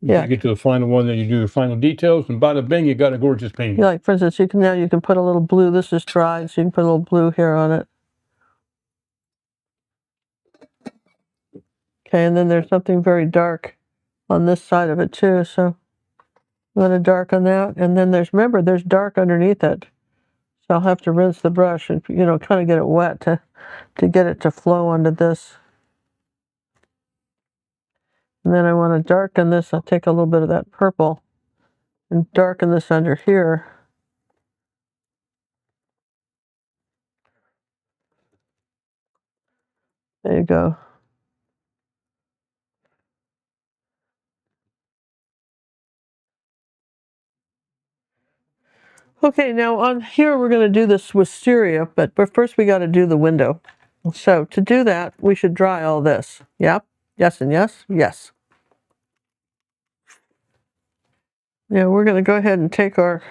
You get to the final one, then you do the final details, and bada bing, you got a gorgeous painting. Yeah, like for instance, you can put a little blue. This is dry, so you can put a little blue here on it. Okay, and then there's something very dark on this side of it too. So I'm going to darken that, and then remember there's dark underneath it. So I'll have to rinse the brush and kind of get it wet to get it to flow onto this. And then I want to darken this. I'll take a little bit of that purple and darken this under here. There you go. Okay, now on here we're going to do this wisteria, but first we got to do the window. So to do that, we should dry all this. Yep. Yes and yes. Yes. Now we're going to go ahead and take our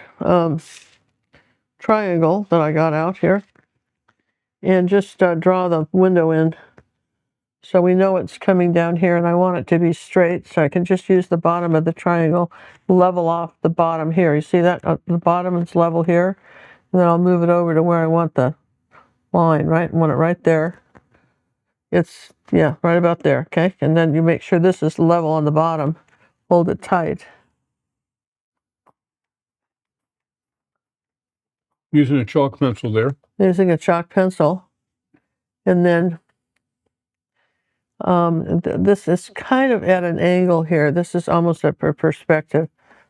triangle that I got out here and just draw the window in. So we know it's coming down here, and I want it to be straight, so I can just use the bottom of the triangle, level off the bottom here. You see that? The bottom is level here, and then I'll move it over to where I want the line, right? I want it right there. It's, yeah, right about there, okay? And then you make sure this is level on the bottom. Hold it tight. Using a chalk pencil there. Using a chalk pencil. And then this is kind of at an angle here. This is almost at perspective.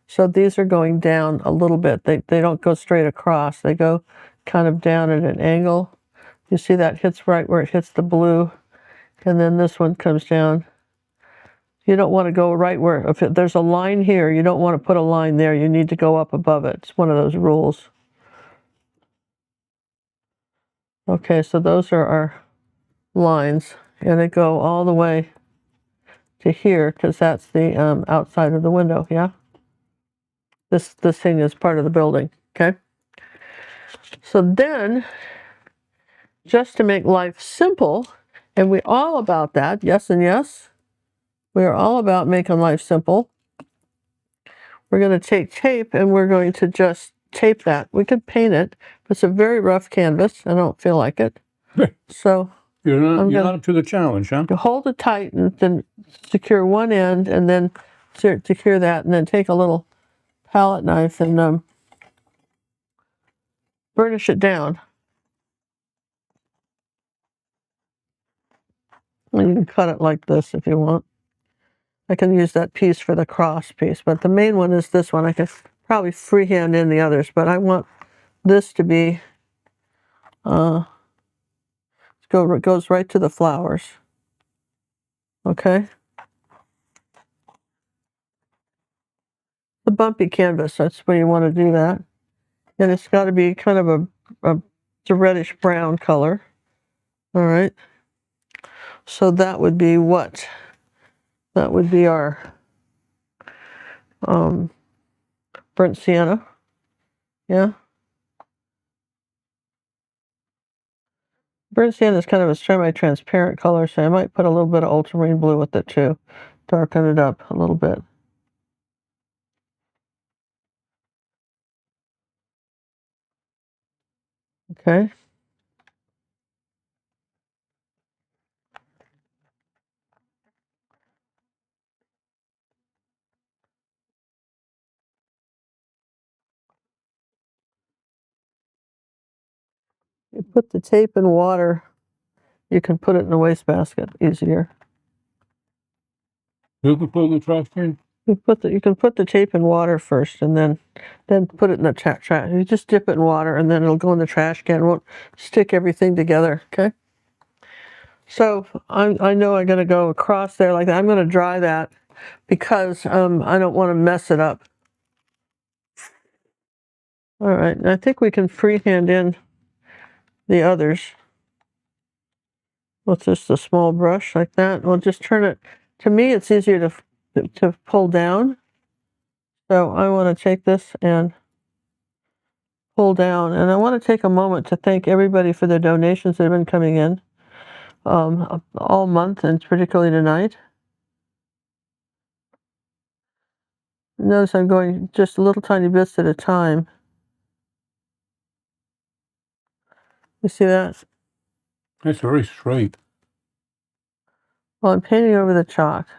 So these are going down a little bit. They don't go straight across. They go kind of down at an angle. You see that hits right where it hits the blue. And then this one comes down. You don't want to go right where, if there's a line here, you don't want to put a line there. You need to go up above it. It's one of those rules. Okay, so those are our lines. And they go all the way to here, because that's the outside of the window, yeah? This thing is part of the building, okay? So then, just to make life simple, and we're all about that, yes and yes, we are all about making life simple. We're going to take tape and we're going to just tape that. We could paint it, but it's a very rough canvas. I don't feel like it. So you're not up to the challenge, huh? You hold it tight and then secure one end and then secure that, and then take a little palette knife and burnish it down. And you can cut it like this if you want. I can use that piece for the cross piece, but the main one is this one. I can probably freehand in the others, but I want this to be goes right to the flowers. Okay? The bumpy canvas, that's where you want to do that. And it's got to be kind of it's a reddish brown color. All right. So that would be what? That would be our burnt sienna. Yeah. Burnt sienna is kind of a semi-transparent color, so I might put a little bit of ultramarine blue with it too. Darken it up a little bit. Okay. You put the tape in water. You can put it in a wastebasket easier. You can put it in the trash can? You can put the tape in water first, and then put it in the trash. You just dip it in water, and then it'll go in the trash can. It won't stick everything together. Okay. So I know I'm going to go across there like that. I'm going to dry that because I don't want to mess it up. All right, and I think we can freehand in the others with just a small brush like that. We'll just turn it. To me, it's easier to pull down. So I want to take this and pull down, and I want to take a moment to thank everybody for their donations that have been coming in all month, and particularly tonight. Notice I'm going just little tiny bits at a time. You see that? It's very straight. Well, I'm painting over the chalk.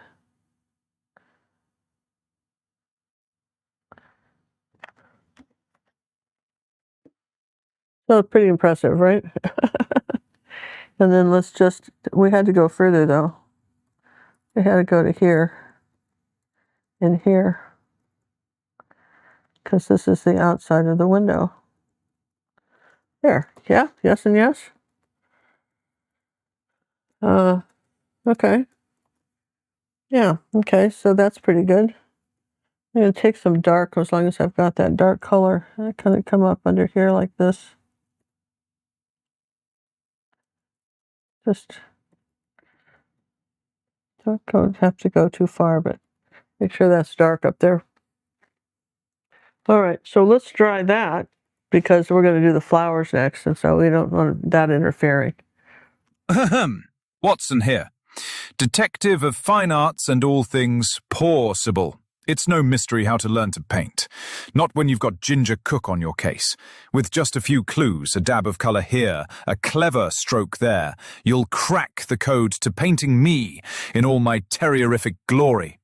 So pretty impressive, right? And then we had to go further though. We had to go to here and here, because this is the outside of the window. There, yeah, yes and yes. Okay. Yeah, okay, so that's pretty good. I'm going to take some dark, as long as I've got that dark color. I kind of come up under here like this. Just don't have to go too far, but make sure that's dark up there. All right, so let's dry that, because we're going to do the flowers next, and so we don't want that interfering. Watson here, detective of fine arts and all things possible. It's no mystery how to learn to paint. Not when you've got Ginger Cook on your case. With just a few clues, a dab of colour here, a clever stroke there, you'll crack the code to painting me in all my terrierific glory.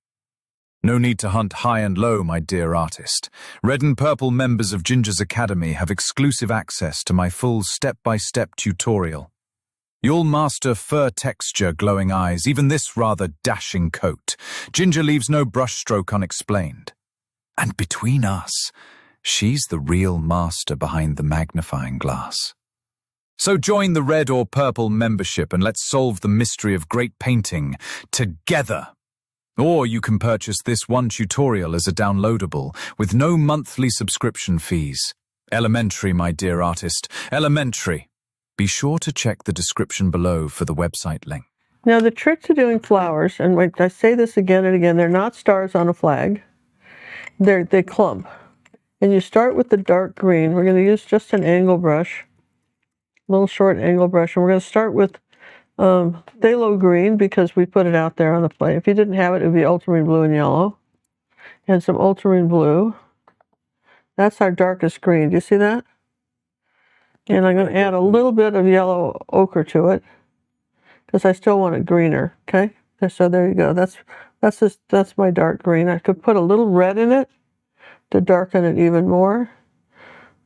No need to hunt high and low, my dear artist. Red and purple members of Ginger's Academy have exclusive access to my full step-by-step tutorial. You'll master fur texture, glowing eyes, even this rather dashing coat. Ginger leaves no brushstroke unexplained. And between us, she's the real master behind the magnifying glass. So join the red or purple membership and let's solve the mystery of great painting together. Or you can purchase this one tutorial as a downloadable with no monthly subscription fees. Elementary, my dear artist, elementary. Be sure to check the description below for the website link. Now the trick to doing flowers, and I say this again and again, they're not stars on a flag. They clump. And you start with the dark green. We're going to use just an angle brush, a little short angle brush, and we're going to start with phthalo green, because we put it out there on the plate. If you didn't have it, it would be ultramarine blue and yellow. And some ultramarine blue. That's our darkest green. Do you see that? And I'm going to add a little bit of yellow ochre to it, because I still want it greener. Okay, so there you go. That's my dark green. I could put a little red in it to darken it even more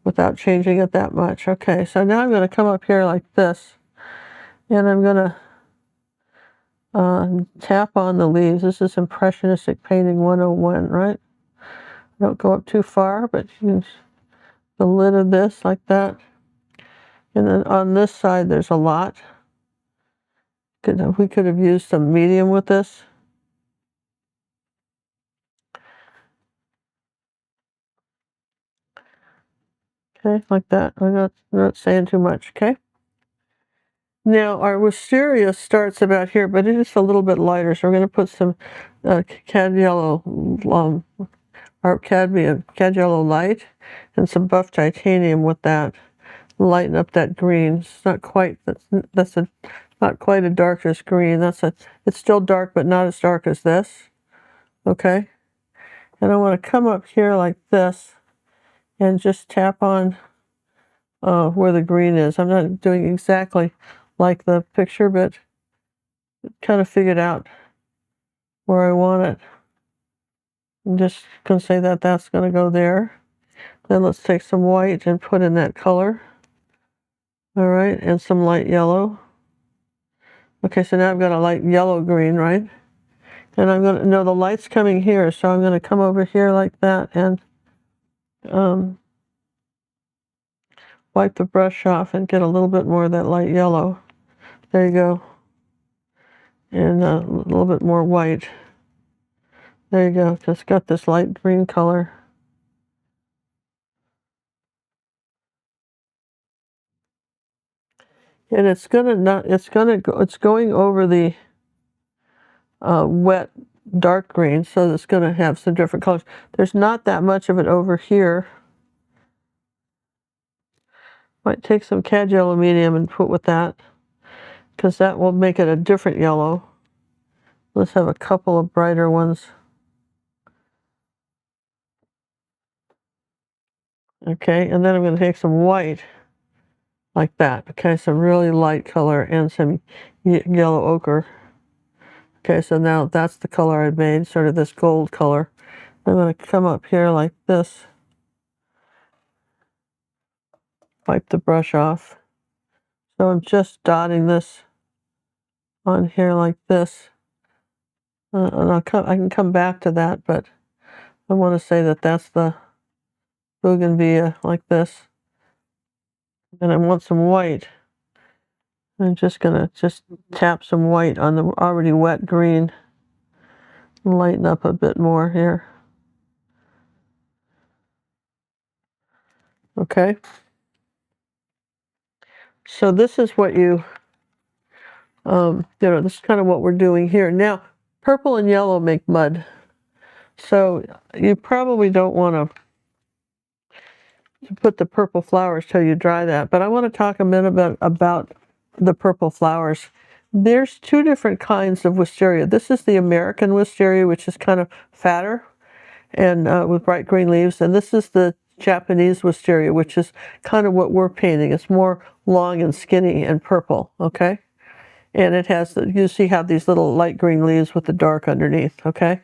without changing it that much. Okay, so now I'm going to come up here like this, and I'm going to tap on the leaves. This is Impressionistic Painting 101, right? Don't go up too far, but use the lid of this like that. And then on this side, there's a lot. We could have used some medium with this. Okay, like that. I'm not saying too much, okay? Now, our wisteria starts about here, but it is a little bit lighter, so we're going to put some cad yellow, or cad yellow light, and some buff titanium with that. Lighten up that green. It's not quite, not quite a darkest green. It's still dark, but not as dark as this. Okay? And I want to come up here like this and just tap on where the green is. I'm not doing exactly like the picture, but kind of figured out where I want it. I'm just going to say that that's going to go there. Then let's take some white and put in that color. All right, and some light yellow. Okay, so now I've got a light yellow-green, right? And I'm going to, no, the light's coming here, so I'm going to come over here like that and wipe the brush off and get a little bit more of that light yellow. There you go. And a little bit more white. There you go. Just got this light green color. And it's going over the wet dark green, so it's going to have some different colors. There's not that much of it over here. Might take some cad yellow medium and put with that, because that will make it a different yellow. Let's have a couple of brighter ones. Okay, and then I'm going to take some white like that. Okay, some really light color and some yellow ochre. Okay, so now that's the color I made, sort of this gold color. I'm going to come up here like this. Wipe the brush off. So I'm just dotting this on here like this. And I can come back to that, but I want to say that that's the bougainvillea like this. And I want some white. I'm just going to just tap some white on the already wet green. Lighten up a bit more here. Okay. So this is what you know, this is kind of what we're doing here. Now, purple and yellow make mud. So you probably don't want to put the purple flowers till you dry that. But I want to talk a minute about the purple flowers. There's two different kinds of wisteria. This is the American wisteria, which is kind of fatter and with bright green leaves. And this is the Japanese wisteria, which is kind of what we're painting. It's more long and skinny and purple, okay? And it has, you see how these little light green leaves with the dark underneath, okay?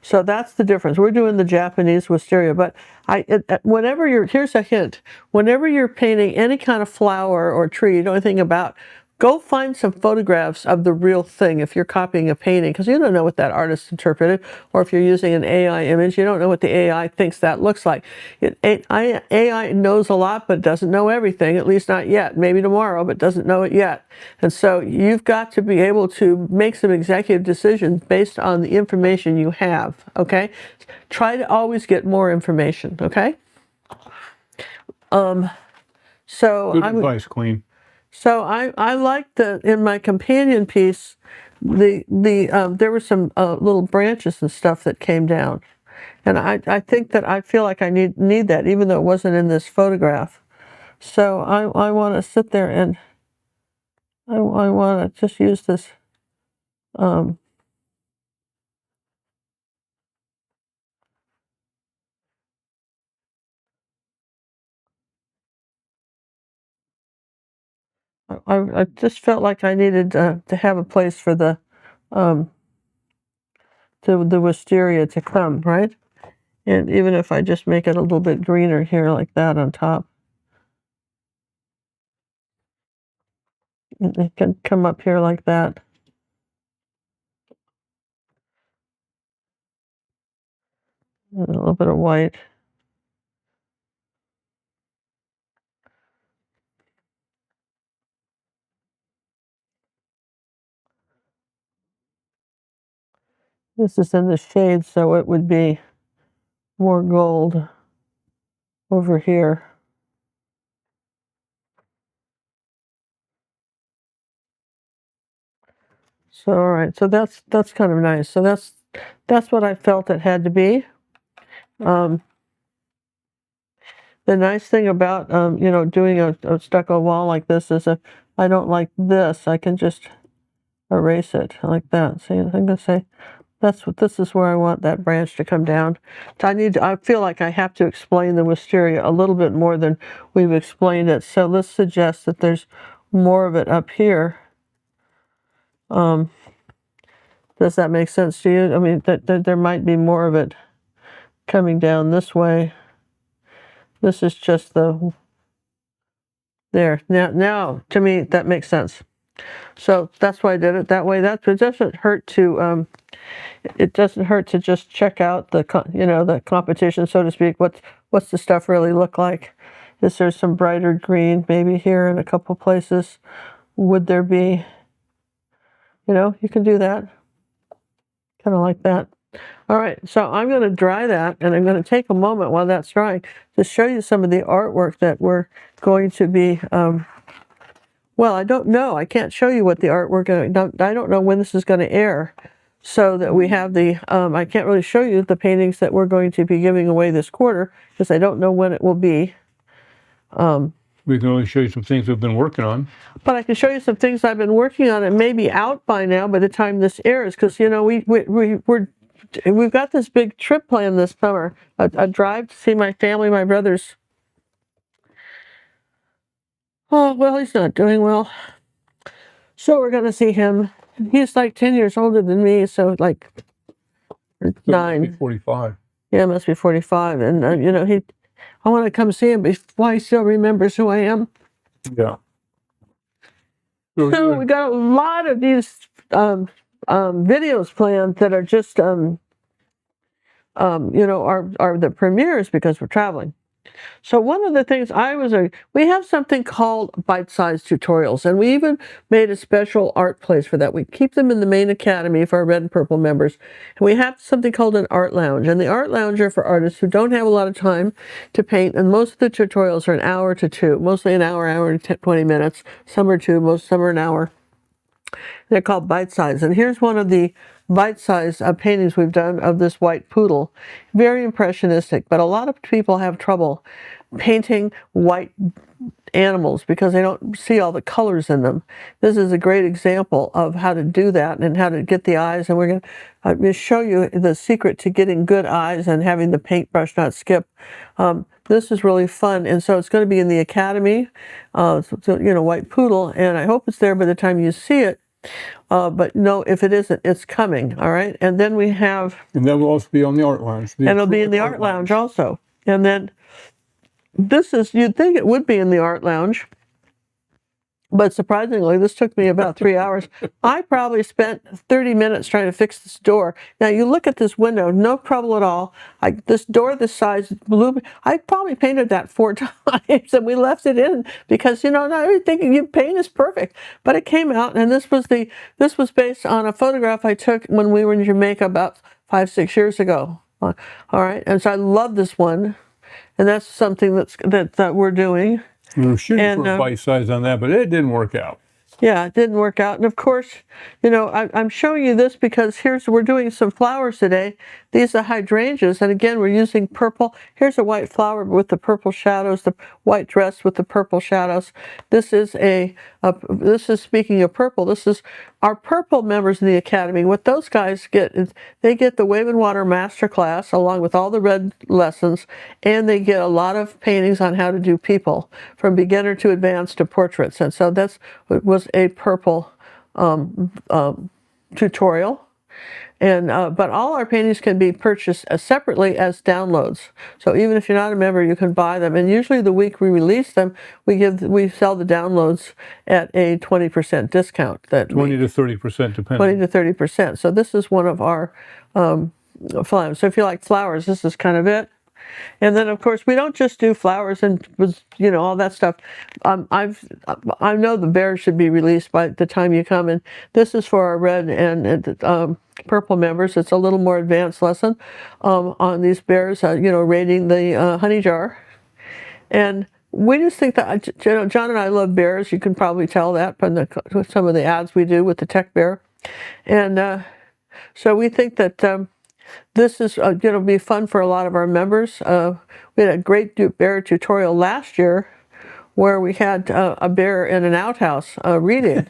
So that's the difference. We're doing the Japanese wisteria, but whenever here's a hint, whenever you're painting any kind of flower or tree you know anything about, go find some photographs of the real thing if you're copying a painting, because you don't know what that artist interpreted, or if you're using an AI image, you don't know what the AI thinks that looks like. AI knows a lot, but doesn't know everything, at least not yet. Maybe tomorrow, but doesn't know it yet. And so you've got to be able to make some executive decisions based on the information you have, okay? Try to always get more information, okay? So Good advice, Queen. So I liked in my companion piece, there were some little branches and stuff that came down, and I think that I feel like I need that, even though it wasn't in this photograph. So I want to sit there and I want to just use this. I just felt like I needed to have a place for the wisteria to come, right? And even if I just make it a little bit greener here like that on top, it can come up here like that. A little bit of white. This is in the shade, so it would be more gold over here. So all right, so that's kind of nice. So that's what I felt it had to be. The nice thing about you know, doing a stucco wall like this is if I don't like this, I can just erase it like that. See, I'm gonna say this is where I want that branch to come down. I feel like I have to explain the wisteria a little bit more than we've explained it. So let's suggest that there's more of it up here. Does that make sense to you? I mean, that there might be more of it coming down this way. This is just there. Now to me that makes sense. So that's why I did it that way. It doesn't hurt to just check out the competition, so to speak. What's the stuff really look like? Is there some brighter green maybe here in a couple places? Would there be? You know, you can do that. Kind of like that. All right, so I'm going to dry that, and I'm going to take a moment while that's drying to show you some of the artwork that we're going to be. Well, I don't know. I can't show you what the artwork. I don't know when this is going to air. so that we have the, I can't really show you the paintings that we're going to be giving away this quarter because I don't know when it will be. We can only show you some things we've been working on. But I can show you some things I've been working on. It may be out by now by the time this airs, because you know we've got this big trip planned this summer, a drive to see my family, my brothers. Oh well, he's not doing well, so we're going to see him. He's like 10 years older than me, so like So 9. 45. Yeah, must be 45, and you know I want to come see him before he still remembers who I am. Yeah. So we got a lot of these videos planned that are just you know, are the premieres because we're traveling. So one of the things we have something called bite-sized tutorials, and we even made a special art place for that. We keep them in the main academy for our red and purple members. And we have something called an art lounge, and the art lounge are for artists who don't have a lot of time to paint, and most of the tutorials are an hour to 2, mostly an hour and 20 minutes. Some are 2, some are an hour. They're called bite-size, and here's one of the bite-size paintings we've done of this white poodle. Very impressionistic, but a lot of people have trouble painting white animals because they don't see all the colors in them. This is a great example of how to do that and how to get the eyes, and we're going to show you the secret to getting good eyes and having the paintbrush not skip. This is really fun, and so it's going to be in the academy, so, you know, white poodle, and I hope it's there by the time you see it. But no, if it isn't, it's coming, all right? And then we have... And that will also be on the art lounge. And it'll be in the art lounge also. And then this is, you'd think it would be in the art lounge, but surprisingly, this took me about 3 hours. I probably spent 30 minutes trying to fix this door. Now, you look at this window, no trouble at all. This door this size, blue, I probably painted that 4 times, and we left it in because, you know, not everything you paint is perfect. But it came out, and this was based on a photograph I took when we were in Jamaica about 5-6 years ago. All right, and so I love this one, and that's something that we're doing. We were shooting for a bite size on that, but it didn't work out. Yeah, it didn't work out. And of course, you know, I'm showing you this because we're doing some flowers today. These are hydrangeas, and again, we're using purple. Here's a white flower with the purple shadows, the white dress with the purple shadows. This is this is, speaking of purple, this is our purple members in the academy. What those guys get is they get the Wave and Water Masterclass along with all the red lessons, and they get a lot of paintings on how to do people from beginner to advanced to portraits. And so that's what was a purple tutorial. And but all our paintings can be purchased separately as downloads. So even if you're not a member, you can buy them. And usually the week we release them, we sell the downloads at a 20% discount. 20 to 30% depending. 20 to 30%. So this is one of our flowers. So if you like flowers, this is kind of it. And then, of course, we don't just do flowers and, you know, all that stuff. I know the bears should be released by the time you come. And this is for our red and purple members. It's a little more advanced lesson on these bears, you know, raiding the honey jar. And we just think that, you know, John and I love bears. You can probably tell that from some of the ads we do with the tech bear. And so we think that... this is going to be fun for a lot of our members. We had a great bear tutorial last year where we had a bear in an outhouse reading.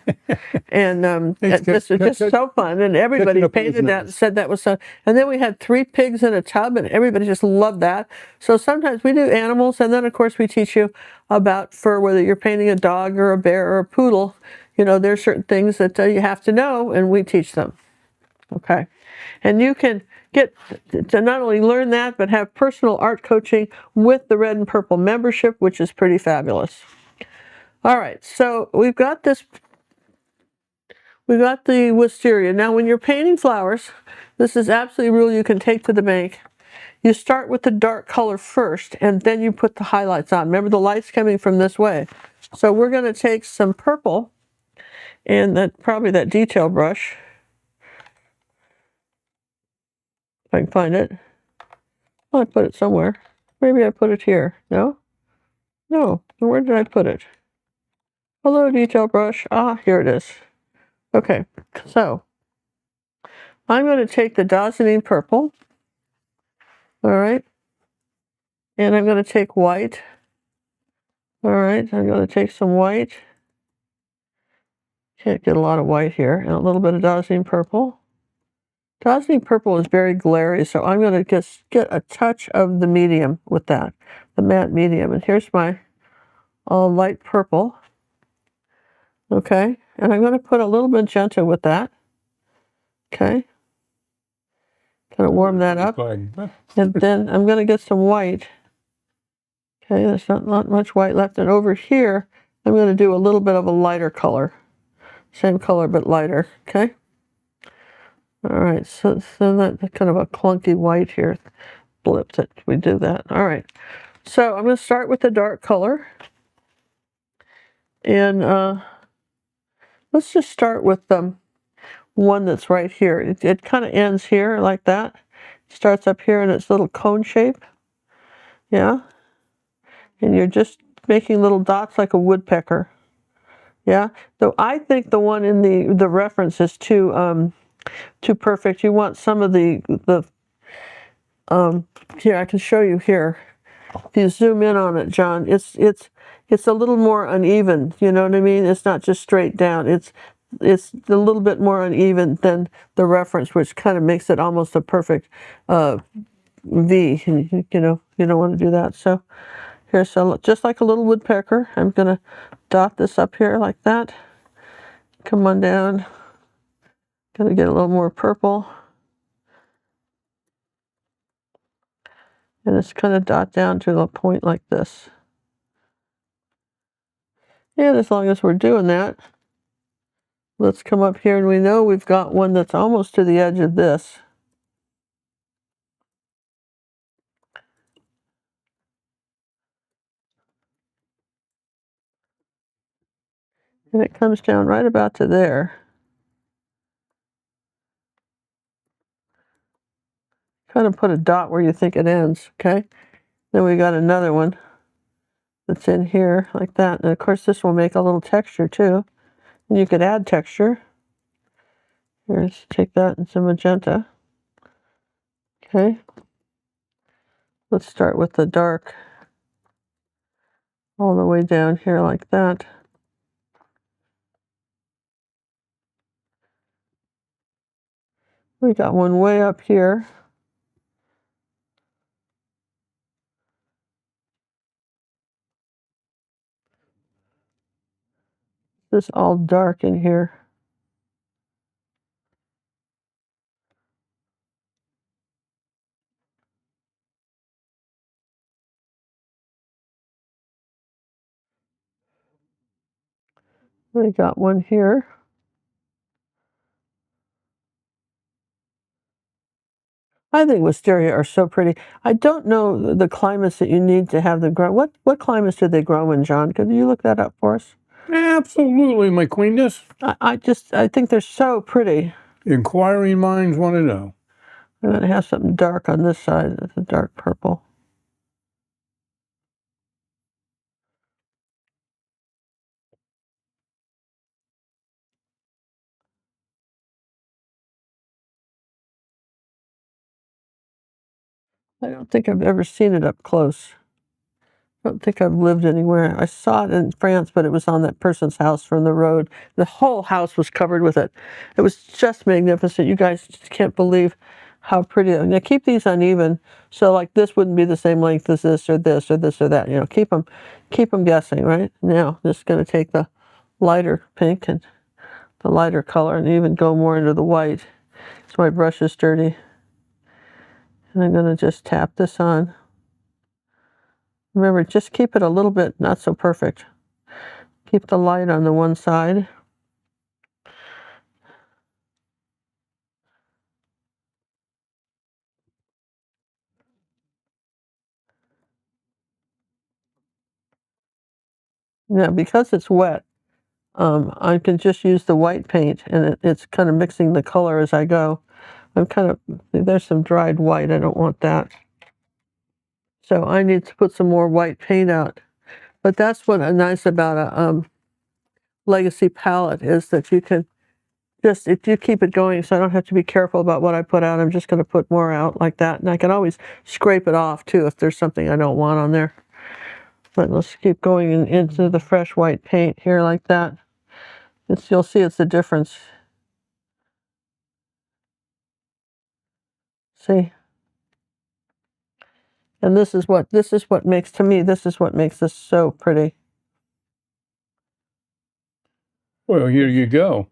And this is just so fun. And everybody painted that and said that was so. And then we had 3 pigs in a tub, and everybody just loved that. So sometimes we do animals, and then, of course, we teach you about fur, whether you're painting a dog or a bear or a poodle. You know, there's certain things that you have to know, and we teach them. Okay. And you can get to not only learn that, but have personal art coaching with the red and purple membership, which is pretty fabulous. All right, so we've got the wisteria. Now, when you're painting flowers, this is absolutely a rule you can take to the bank. You start with the dark color first, and then you put the highlights on. Remember, the light's coming from this way. So we're going to take some purple and probably that detail brush. If I can find it. Oh, I put it somewhere. Maybe I put it here. No? No. Where did I put it? Hello, detail brush. Ah, here it is. Okay, so I'm going to take the Dazzling purple, all right, and I'm going to take white, all right, I'm going to take some white, can't get a lot of white here, and a little bit of Dazzling purple. Dazzling purple is very glary, so I'm going to just get a touch of the medium with that, the matte medium, and here's my light purple, okay, and I'm going to put a little magenta with that, okay. Kind of warm that up, and then I'm going to get some white. Okay, there's not much white left, and over here I'm going to do a little bit of a lighter color, same color but lighter. Okay. All right, so that's kind of a clunky white here. Blipped it. We do that. All right. So I'm going to start with the dark color, and let's just start with one that's right here. It kind of ends here like that. Starts up here in its little cone shape. Yeah. And you're just making little dots like a woodpecker. Yeah. So I think the one in the reference is too perfect. You want some of the here, I can show you here. If you zoom in on it, John, it's a little more uneven. You know what I mean? It's not just straight down. It's a little bit more uneven than the reference, which kind of makes it almost a perfect V. And, you know, you don't want to do that. So here, so just like a little woodpecker, I'm gonna dot this up here like that. Come on down. Gonna get a little more purple. And it's kind of dot down to a point like this. And as long as we're doing that, let's come up here, and we know we've got one that's almost to the edge of this. And it comes down right about to there. Kind of put a dot where you think it ends, okay? Then we got another one that's in here like that. And of course this will make a little texture too. And you could add texture. Here, let's take that and some magenta. Okay. Let's start with the dark all the way down here like that. We got one way up here. This all dark in here. We got one here. I think wisteria are so pretty. I don't know the climates that you need to have them grow. What climates do they grow in, John? Could you look that up for us? Absolutely, my queenness. I think they're so pretty. Inquiring minds want to know. I'm going to have something dark on this side. It's a dark purple. I don't think I've ever seen it up close. I don't think I've lived anywhere. I saw it in France, but it was on that person's house from the road. The whole house was covered with it. It was just magnificent. You guys just can't believe how pretty. Now keep these uneven, so like this wouldn't be the same length as this or this or this or that. You know, keep them guessing. Right now, just going to take the lighter pink and the lighter color, and even go more into the white. So my brush is dirty, and I'm going to just tap this on. Remember, just keep it a little bit not so perfect. Keep the light on the one side. Now, because it's wet, I can just use the white paint, and it's kind of mixing the color as I go. There's some dried white. I don't want that. So I need to put some more white paint out. But that's what nice about a legacy palette is, that you can Just if you keep it going, so I don't have to be careful about what I put out. I'm just going to put more out like that, and I can always scrape it off too if there's something I don't want on there. But let's keep going into the fresh white paint here like that. You'll see it's the difference. See? And this is what makes, to me, this is what makes this so pretty. Well, here you go.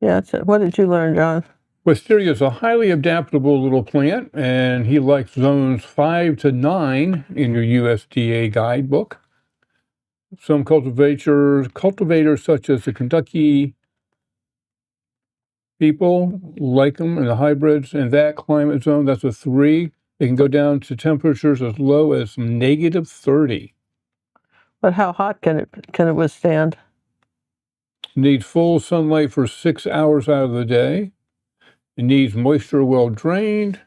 Yeah, that's it. What did you learn, John? Wisteria is a highly adaptable little plant, and he likes zones 5 to 9 in your USDA guidebook. Some cultivators such as the Kentucky people like them in the hybrids in that climate zone. That's a 3. It can go down to temperatures as low as -30. But how hot can it withstand? Needs full sunlight for 6 hours out of the day. It needs moisture well drained,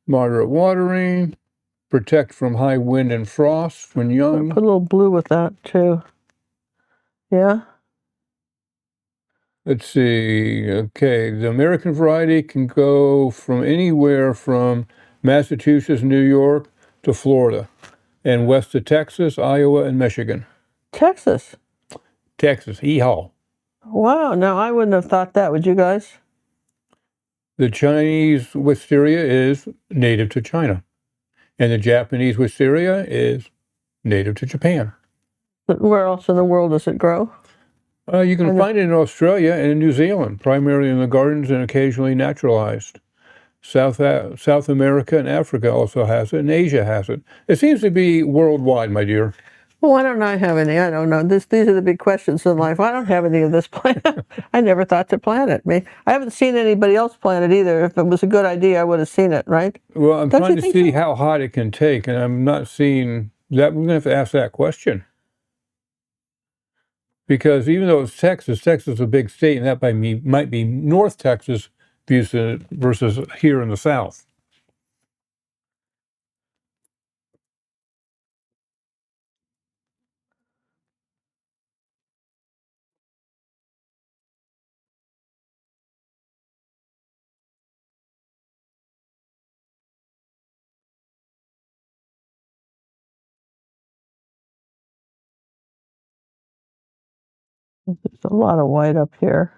moderate watering, protect from high wind and frost when young. Put a little blue with that too. Yeah. Let's see. Okay, the American variety can go from anywhere from Massachusetts, New York to Florida, and west to Texas, Iowa, and Michigan. Texas. Texas, yeehaw. Wow, no, I wouldn't have thought that, would you guys? The Chinese wisteria is native to China, and the Japanese wisteria is native to Japan. But where else in the world does it grow? You can find it in Australia and in New Zealand, primarily in the gardens and occasionally naturalized. South America and Africa also has it, and Asia has it. It seems to be worldwide, my dear. Well, why don't I have any? I don't know. These are the big questions in life. I don't have any of this plant. I never thought to plant it. I haven't seen anybody else plant it either. If it was a good idea, I would have seen it, right? Well, I'm trying to see how hot it can take, and I'm not seeing that. We're going to have to ask that question. Because even though it's Texas is a big state, and that might be North Texas versus here in the South. There's a lot of white up here.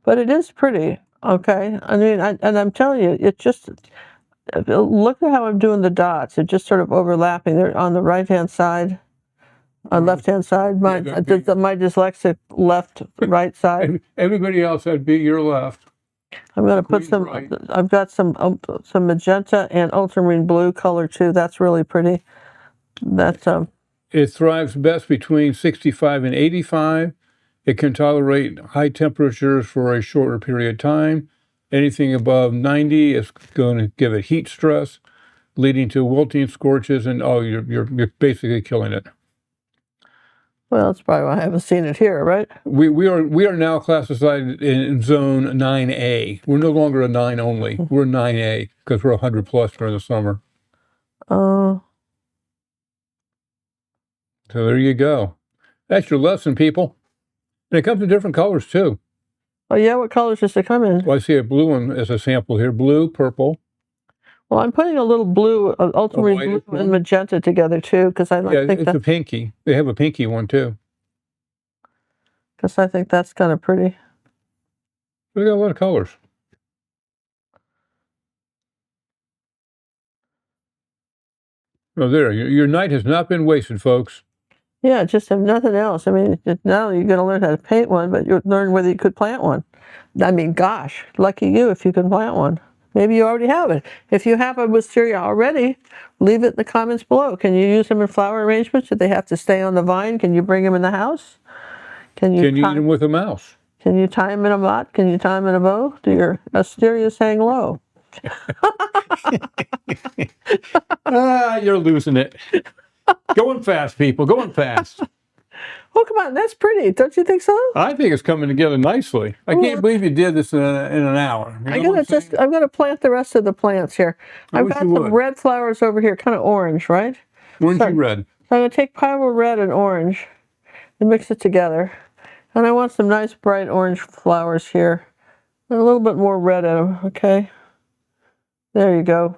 But it is pretty, okay? I mean, and I'm telling you, it just, look at how I'm doing the dots. They're just sort of overlapping. They're on the right-hand side, on left-hand side. My dyslexic right side. Everybody else, that'd be your left. I'm going to put some, right. I've got some magenta and ultramarine blue color too. That's really pretty. That's It thrives best between 65 and 85. It can tolerate high temperatures for a shorter period of time. Anything above 90 is going to give it heat stress, leading to wilting, scorches, and you're basically killing it. Well, that's probably why I haven't seen it here, right? We are now classified in zone 9A. We're no longer a 9 only. We're 9A because we're 100 plus during the summer. Oh. So there you go. That's your lesson, people. And it comes in different colors too. Oh yeah, what colors does it come in? Well, I see a blue one as a sample here. Blue, purple. Well, I'm putting a little blue, ultramarine blue and magenta together too, because I think it's a pinky. They have a pinky one too. Because I think that's kind of pretty. We got a lot of colors. Oh, there. Your night has not been wasted, folks. Yeah, just if nothing else. I mean, not only are you going to learn how to paint one, but you'll learn whether you could plant one. I mean, gosh, lucky you if you can plant one. Maybe you already have it. If you have a wisteria already, leave it in the comments below. Can you use them in flower arrangements? Do they have to stay on the vine? Can you bring them in the house? Can you eat them with a mouse? Can you tie them in a knot? Can you tie them in a bow? Do your wisterias hang low? You're losing it. Going fast, people. Going fast. Oh, come on. That's pretty. Don't you think so? I think it's coming together nicely. I can't believe you did this in an hour. I'm going to plant the rest of the plants here. I've got some red flowers over here, kind of orange, right? Orangey red. So I'm going to take pyrrole red and orange. and mix it together. And I want some nice bright orange flowers here. And a little bit more red in them, okay? There you go.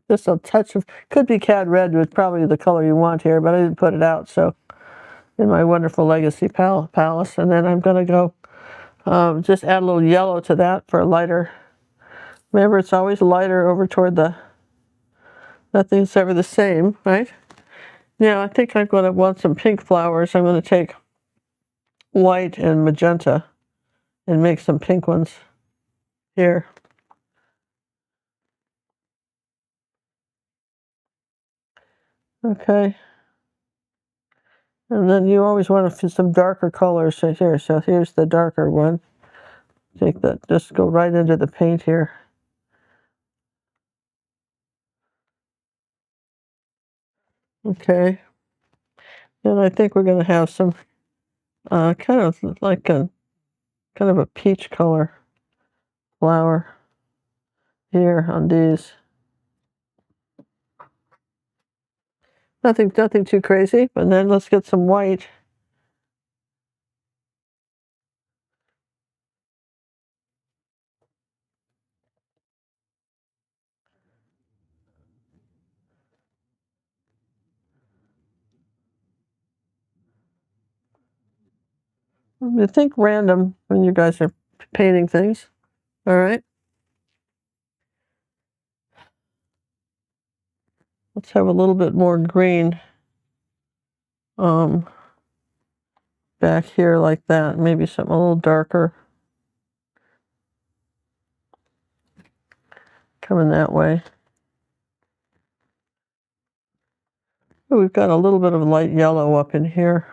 Just a touch of, could be cad red with probably the color you want here, but I didn't put it out, so in my wonderful Legacy Palace. And then I'm going to go just add a little yellow to that for a lighter. Remember, it's always lighter over toward the, nothing's ever the same, right? Now, I think I'm going to want some pink flowers. I'm going to take white and magenta and make some pink ones here. Okay. And then you always want to some darker colors here. So here's the darker one. Take that, just go right into the paint here. Okay. And I think we're going to have some kind of like a kind of a peach color flower here on these. Nothing too crazy, but then let's get some white. You think random when you guys are painting things, all right? Let's have a little bit more green back here like that. Maybe something a little darker coming that way. Oh, we've got a little bit of light yellow up in here.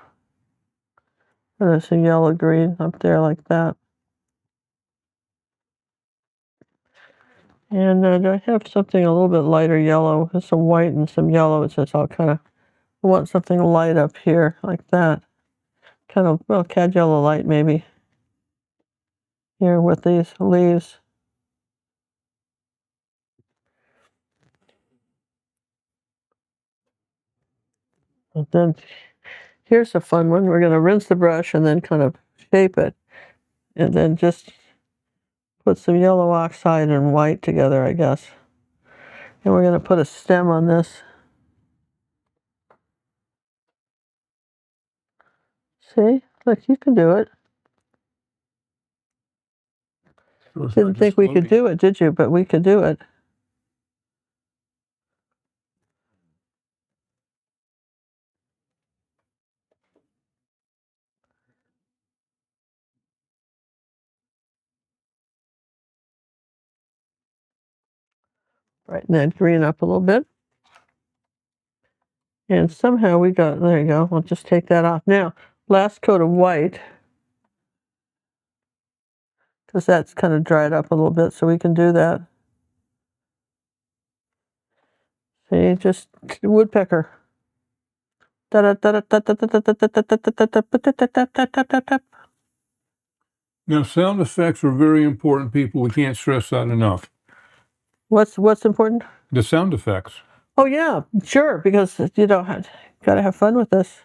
And there's some yellow green up there like that. And do I have something a little bit lighter yellow? There's some white and some yellow. It's just all kind of, I want something light up here like that. Kind of, well, cad yellow light maybe. Here with these leaves. And then here's a fun one. We're going to rinse the brush and then kind of shape it. And then just put some yellow oxide and white together, I guess. And we're going to put a stem on this. See? Look, you can do it. Didn't think we could do it, did you? But we could do it. Brighten that green up a little bit. And somehow we got, there you go. We'll just take that off. Now, last coat of white. Because that's kind of dried up a little bit, so we can do that. See, just woodpecker. Now, sound effects are very important, people. We can't stress that enough. What's important? The sound effects. Oh yeah, sure, because you know, got to have fun with this.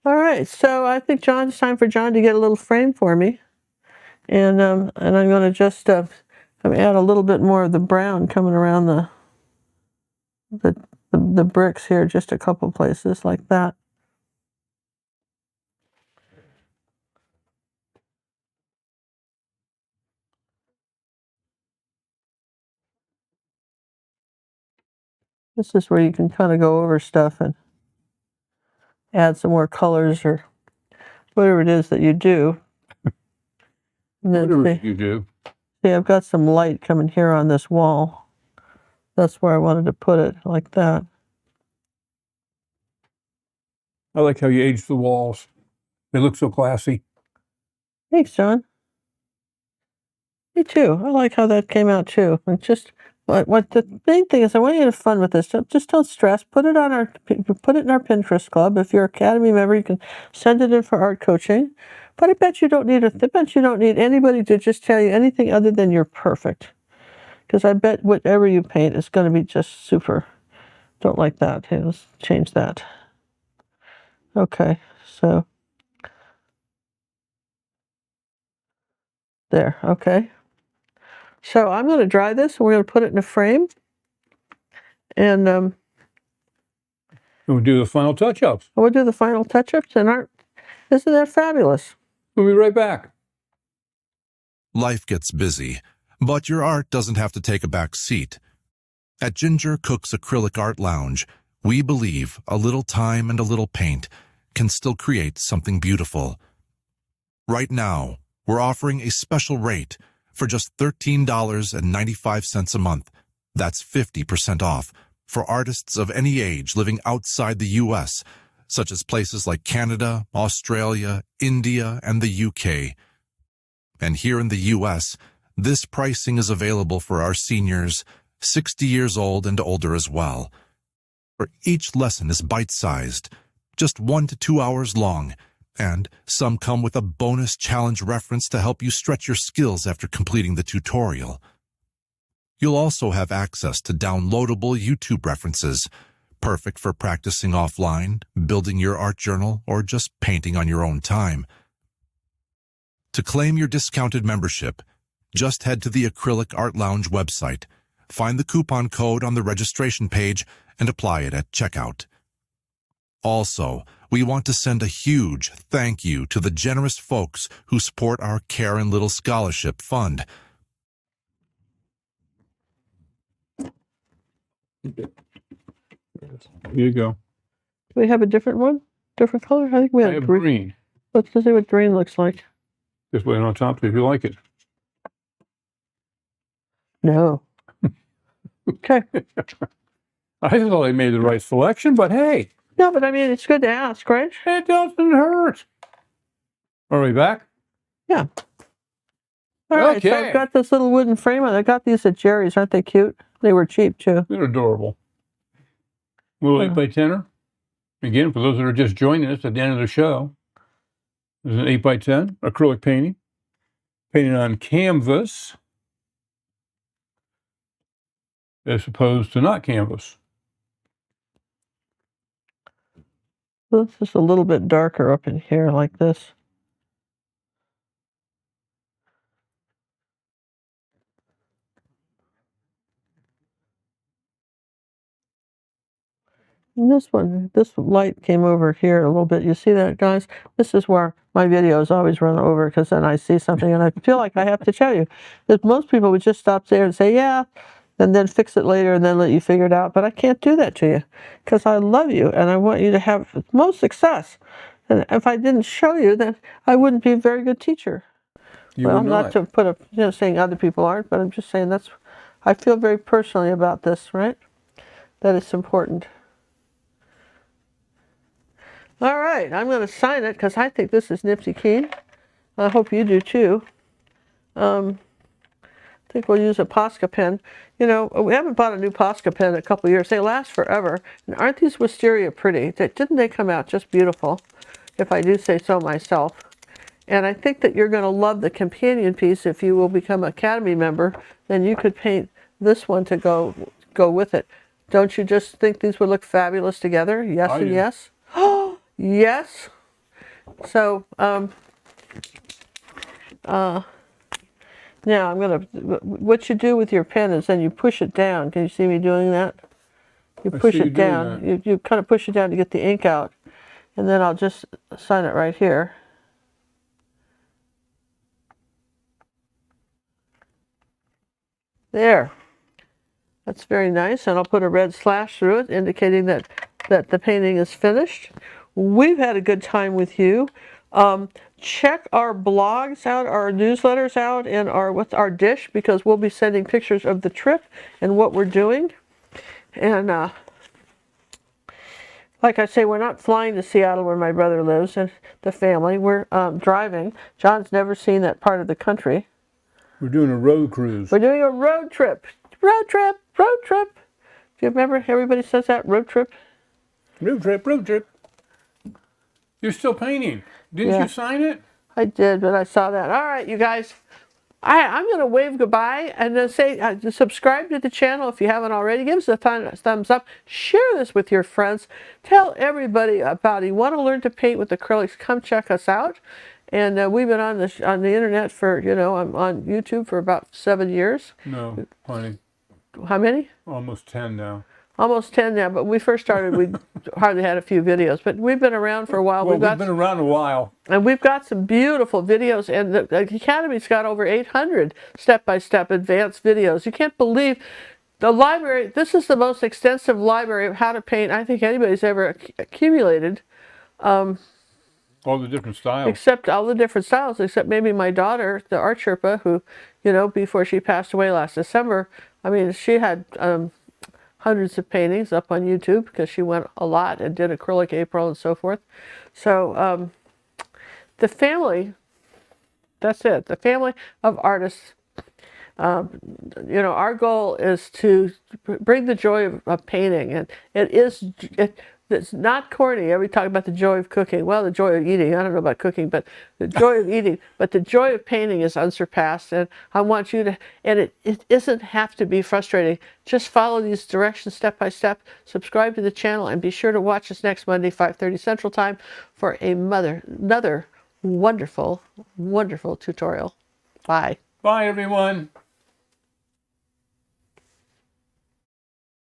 All right, so I think it's time for John to get a little frame for me, and I'm going to just add a little bit more of the brown coming around the bricks here, just a couple places like that. This is where you can kind of go over stuff and add some more colors or whatever it is that you do. And then Whatever you do. See, I've got some light coming here on this wall. That's where I wanted to put it, like that. I like how you aged the walls. They look so classy. Thanks, John. Me too. I like how that came out too. And just what the main thing is, I want you to have fun with this. Just don't stress. Put it in our Pinterest club. If you're an Academy member, you can send it in for art coaching. But I bet you don't need anybody to just tell you anything other than you're perfect. Because I bet whatever you paint is going to be just super. Don't like that. Okay, let's change that. Okay, so there, okay. So I'm going to dry this, and we're going to put it in a frame. And we'll do the final touch-ups. we'll do the final touch-ups, and isn't that fabulous? We'll be right back. Life gets busy, but your art doesn't have to take a back seat. At Ginger Cook's Acrylic Art Lounge, we believe a little time and a little paint can still create something beautiful. Right now, we're offering a special rate for just $13.95 a month. That's 50% off for artists of any age living outside the U.S., such as places like Canada, Australia, India, and the UK. And here in the U.S., this pricing is available for our seniors, 60 years old and older as well. For each lesson is bite-sized, just 1 to 2 hours long, and some come with a bonus challenge reference to help you stretch your skills after completing the tutorial. You'll also have access to downloadable YouTube references, perfect for practicing offline, building your art journal, or just painting on your own time. To claim your discounted membership, just head to the Acrylic Art Lounge website, find the coupon code on the registration page, and apply it at checkout. Also, we want to send a huge thank you to the generous folks who support our Karen Little Scholarship Fund. Here you go. Do we have a different one? Different color? I think we I have have green. Let's see what green looks like. Just lay it on top if you like it. No. Okay. I thought I made the right selection, but hey. No, but I mean, it's good to ask, right? It doesn't hurt. Are we back? Yeah. All right, so I've got this little wooden frame on. I got these at Jerry's. Aren't they cute? They were cheap, too. They're adorable. Little 8x10er. Again, for those that are just joining us at the end of the show, this is an 8x10 acrylic painting. Painted on canvas as opposed to not canvas. This is a little bit darker up in here like this. And this light came over here a little bit. You see that, guys? This is where my videos always run over, because then I see something and I feel like I have to tell you. That most people would just stop there and say, yeah, and then fix it later and then let you figure it out. But I can't do that to you, because I love you and I want you to have most success. And if I didn't show you, then I wouldn't be a very good teacher. Well, not to put a, saying other people aren't, but I'm just saying I feel very personally about this, right? That it's important. All right, I'm going to sign it because I think this is nifty keen. I hope you do too. I think we'll use a Posca pen. You know, we haven't bought a new Posca pen in a couple of years. They last forever. And aren't these wisteria pretty? Didn't they come out just beautiful, if I do say so myself? And I think that you're going to love the companion piece. If you will become an Academy member, then you could paint this one to go with it. Don't you just think these would look fabulous together? Yes and yes? Oh, yes. So, now I'm going to, what you do with your pen is then you push it down. Can you see me doing that? You push it down. You kind of push it down to get the ink out. And then I'll just sign it right here. There. That's very nice. And I'll put a red slash through it, indicating that the painting is finished. We've had a good time with you. Check our blogs out, our newsletters out, and our dish, because we'll be sending pictures of the trip and what we're doing. And like I say, we're not flying to Seattle where my brother lives and the family. We're driving. John's never seen that part of the country. We're doing a road cruise. We're doing a road trip. Road trip, road trip. Do you remember everybody says that? Road trip? Road trip, road trip. You're still painting. Didn't you sign it? I did, but I saw that. All right, you guys. I'm going to wave goodbye and then say subscribe to the channel if you haven't already. Give us a thumbs up. Share this with your friends. Tell everybody about it. You want to learn to paint with acrylics, come check us out. And we've been on the internet for, I'm on YouTube for about 7 years. No, plenty. How many? Almost 10 now. Almost 10 now, but when we first started, we hardly had a few videos. But we've been around for a while. Well, we've been around a while. And we've got some beautiful videos. And the Academy's got over 800 step-by-step advanced videos. You can't believe the library. This is the most extensive library of how to paint I think anybody's ever accumulated. All the different styles. Except all the different styles, except maybe my daughter, the art Sherpa, who, before she passed away last December, I mean, she had hundreds of paintings up on YouTube because she went a lot and did acrylic April and so forth. So the family, that's it. The family of artists, our goal is to bring the joy of painting. And it's not corny. We talk about the joy of cooking. Well, the joy of eating. I don't know about cooking, but the joy of eating. But the joy of painting is unsurpassed. And I want you to, and it doesn't have to be frustrating. Just follow these directions step by step. Subscribe to the channel and be sure to watch us next Monday, 5:30 Central Time for another wonderful, wonderful tutorial. Bye. Bye, everyone.